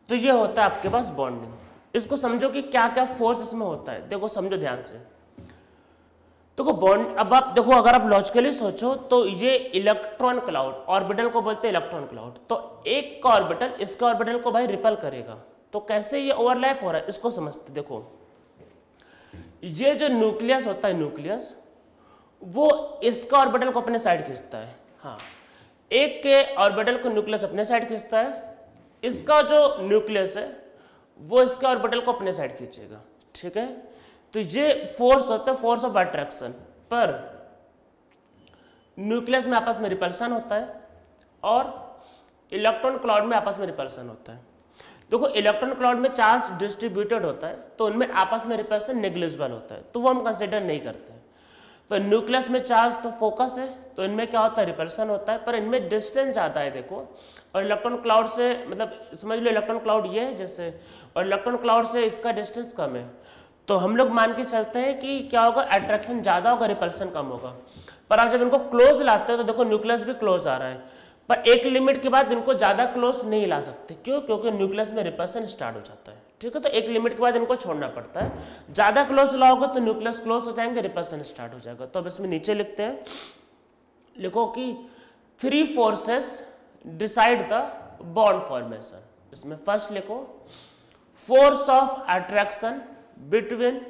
तो ये होता है आपके पास बॉन्डिंग। इसको समझो कि क्या क्या फोर्स इसमें होता है, देखो समझो ध्यान से। देखो बॉन्ड, अब आप देखो अगर आप लॉजिकली सोचो तो ये इलेक्ट्रॉन क्लाउड, ऑर्बिटल को बोलते हैं इलेक्ट्रॉन क्लाउड, तो एक का ऑर्बिटल इसके ऑर्बिटल को भाई रिपेल करेगा, तो कैसे ये ओवरलैप हो रहा है इसको समझते। देखो ये जो न्यूक्लियस होता है, न्यूक्लियस वो इसका ऑर्बिटल को अपने साइड खींचता है। हाँ, एक के ऑर्बिटल को न्यूक्लियस अपने साइड खींचता है, इसका जो न्यूक्लियस है वो इसके ऑर्बिटल को अपने साइड खींचेगा। ठीक है, तो ये फोर्स होता है, फोर्स ऑफ अट्रैक्शन। पर न्यूक्लियस में आपस में रिपल्सन होता है और इलेक्ट्रॉन क्लाउड में आपस में रिपल्सन होता है। देखो, इलेक्ट्रॉन क्लाउड में चार्ज डिस्ट्रीब्यूटेड होता है तो उनमें आपस में रिपल्सन नेग्लिजिबल होता है, तो वो हम कंसिडर नहीं करते हैं। पर न्यूक्लियस में चार्ज तो फोकस है, तो इनमें क्या होता है, रिपल्सन होता है, पर इनमें डिस्टेंस ज़्यादा है। देखो, और इलेक्ट्रॉन क्लाउड से, मतलब समझ लो इलेक्ट्रॉन क्लाउड ये है जैसे, और इलेक्ट्रॉन क्लाउड से इसका डिस्टेंस कम है, तो हम लोग मान के चलते हैं कि क्या होगा, अट्रैक्शन ज़्यादा होगा, रिपल्सन कम होगा। पर आप जब इनको क्लोज लाते हो तो देखो न्यूक्लियस भी क्लोज आ रहा है, पर एक लिमिट के बाद इनको ज़्यादा क्लोज नहीं ला सकते। क्यों? क्योंकि न्यूक्लियस में रिपल्सन स्टार्ट हो जाता है। ठीक है, तो एक लिमिट के बाद इनको छोड़ना पड़ता है। ज़्यादा क्लोज लाओगे तो न्यूक्लियस क्लोज हो जाएंगे, रिपल्सन स्टार्ट हो जाएगा। तो अब इसमें नीचे लिखते हैं, लिखो कि 3 forces decide the bond formation. इसमें फर्स्ट लिखो, force of attraction between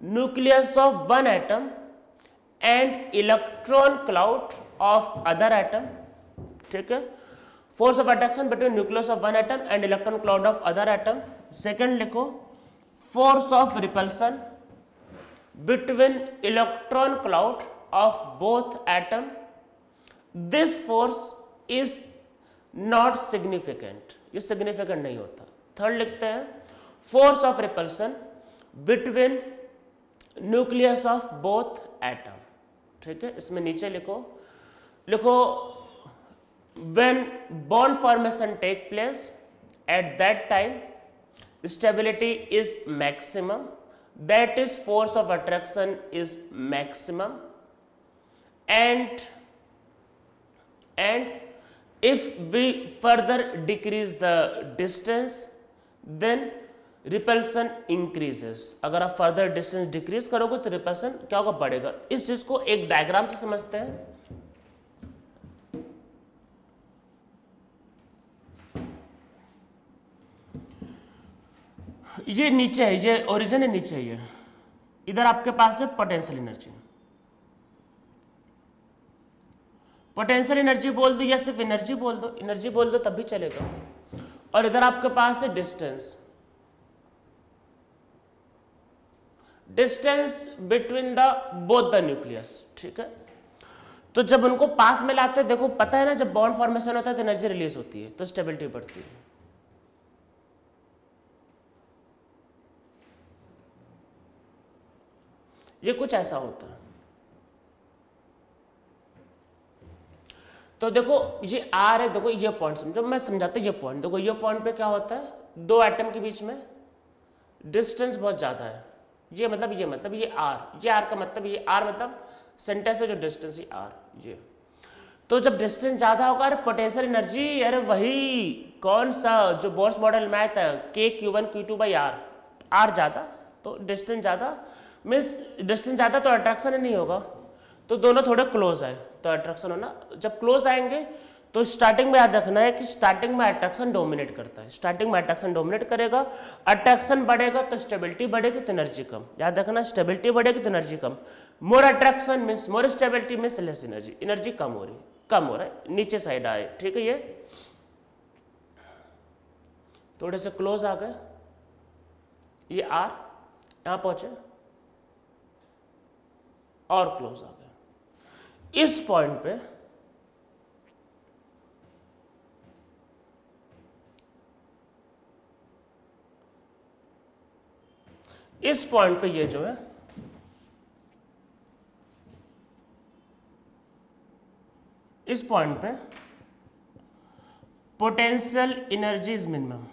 nucleus of one atom and electron cloud of other atom. ठीक है, force of attraction between nucleus of one atom and electron cloud of other atom. Second लिखो, force of repulsion between electron cloud of both atom, this force is not significant, ये significant नहीं होता। Third लिखते हैं, force of repulsion between nucleus of both atom. ठीक है, इसमें नीचे लिखो, when bond formation take place, at that time stability is maximum, that is force of attraction is maximum, and if we further decrease the distance then repulsion increases। अगर आप further distance decrease करोगे तो repulsion क्या होगा, बढ़ेगा। इस चीज को एक डायग्राम से समझते हैं। ये नीचे है, ये ओरिजिन है, नीचे है, ये इधर आपके पास है पोटेंशियल एनर्जी। पोटेंशियल एनर्जी बोल दो या सिर्फ एनर्जी बोल दो, एनर्जी बोल दो तब भी चलेगा। और इधर आपके पास है distance, distance between the both the nucleus. ठीक है, तो जब उनको पास में लाते हैं, देखो पता है ना, जब बॉन्ड फॉर्मेशन होता है तो एनर्जी रिलीज होती है, तो स्टेबिलिटी बढ़ती है। ये कुछ ऐसा होता है। तो देखो ये आर है, देखो ये पॉइंट समझो, मैं समझाता हूं। ये पॉइंट देखो, ये पॉइंट पे क्या होता है, दो एटम के बीच में डिस्टेंस बहुत ज्यादा है। ये मतलब ये आर का मतलब, ये आर मतलब सेंटर से जो डिस्टेंस है आर, ये। तो जब डिस्टेंस ज्यादा होगा, अरे पोटेंशियल एनर्जी, अरे वही कौन सा जो बोर्स मॉडल में आया था, K(Q1 Q2 by R), are ज्यादा तो डिस्टेंस ज्यादा, मीन्स डिस्टेंस ज़्यादा तो अट्रैक्शन नहीं होगा, तो दोनों थोड़े क्लोज आए तो अट्रैक्शन होना। जब क्लोज आएंगे तो स्टार्टिंग में याद रखना है कि स्टार्टिंग में अट्रैक्शन डोमिनेट करता है, स्टार्टिंग में अट्रैक्शन डोमिनेट करेगा। अट्रैक्शन बढ़ेगा तो स्टेबिलिटी बढ़ेगी तो एनर्जी कम, याद रखना, स्टेबिलिटी बढ़ेगी तो एनर्जी कम। More attraction means more stability means less energy, energy कम हो रहा है, नीचे साइड आए। ठीक है, ये थोड़े से क्लोज आ गए, ये आर यहाँ पहुंचे और क्लोज आ गए। इस पॉइंट पे ये जो है इस पॉइंट पे potential energy is minimum.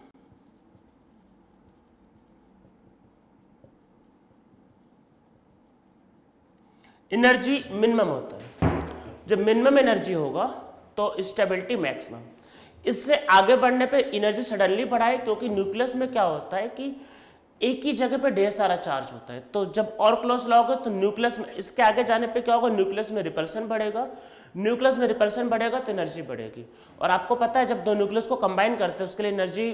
Energy minimum होता है, जब मिनिमम एनर्जी होगा तो स्टेबिलिटी मैक्सिमम। इससे आगे बढ़ने पे एनर्जी सडनली बढ़ाए, क्योंकि न्यूक्लियस में क्या होता है कि एक ही जगह पे ढेर सारा चार्ज होता है। तो जब और क्लोज लाओगे तो न्यूक्लियस में, इसके आगे जाने पे क्या होगा, न्यूक्लियस में रिपल्सन बढ़ेगा, न्यूक्लियस में रिपल्सन बढ़ेगा तो एनर्जी बढ़ेगी। और आपको पता है जब दो न्यूक्लियस को कंबाइन करते हैं उसके लिए एनर्जी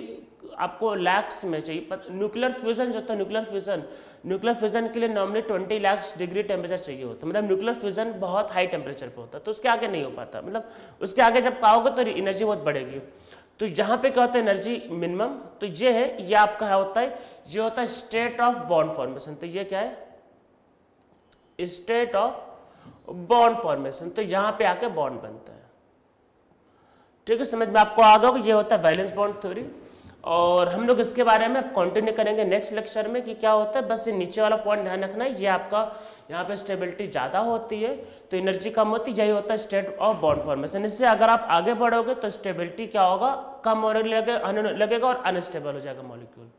आपको लैक्स में चाहिए। न्यूक्लियर फ्यूजन जो होता है, न्यूक्लियर फ्यूजन के लिए नॉर्मली 20 लाख डिग्री टेम्परेचर चाहिए होता है, मतलब न्यूक्लियर फ्यूजन बहुत हाई टेम्परेचर पे होता है, तो उसके आगे नहीं हो पाता, मतलब उसके आगे जब पाओगे तो एनर्जी बहुत बढ़ेगी। तो यहाँ पे क्या होता है एनर्जी मिनिमम, तो ये है, ये आपका होता है, ये होता है स्टेट ऑफ बॉन्ड फॉर्मेशन। तो ये क्या है, स्टेट ऑफ बॉन्ड फॉर्मेशन, तो यहाँ पे आके बॉन्ड बनता है। ठीक है, समझ में आपको आ गया होगा, ये होता है वैलेंस बॉन्ड थ्योरी। और हम लोग इसके बारे में कंटिन्यू करेंगे नेक्स्ट लेक्चर में कि क्या होता है। बस ये नीचे वाला पॉइंट ध्यान रखना है, ये आपका यहाँ पे स्टेबिलिटी ज़्यादा होती है तो एनर्जी कम होती है, यही होता है स्टेट ऑफ बॉन्ड फॉर्मेशन। इससे अगर आप आगे बढ़ोगे तो स्टेबिलिटी क्या होगा, कम होने लगेगा और अनस्टेबल हो जाएगा मॉलिक्यूल।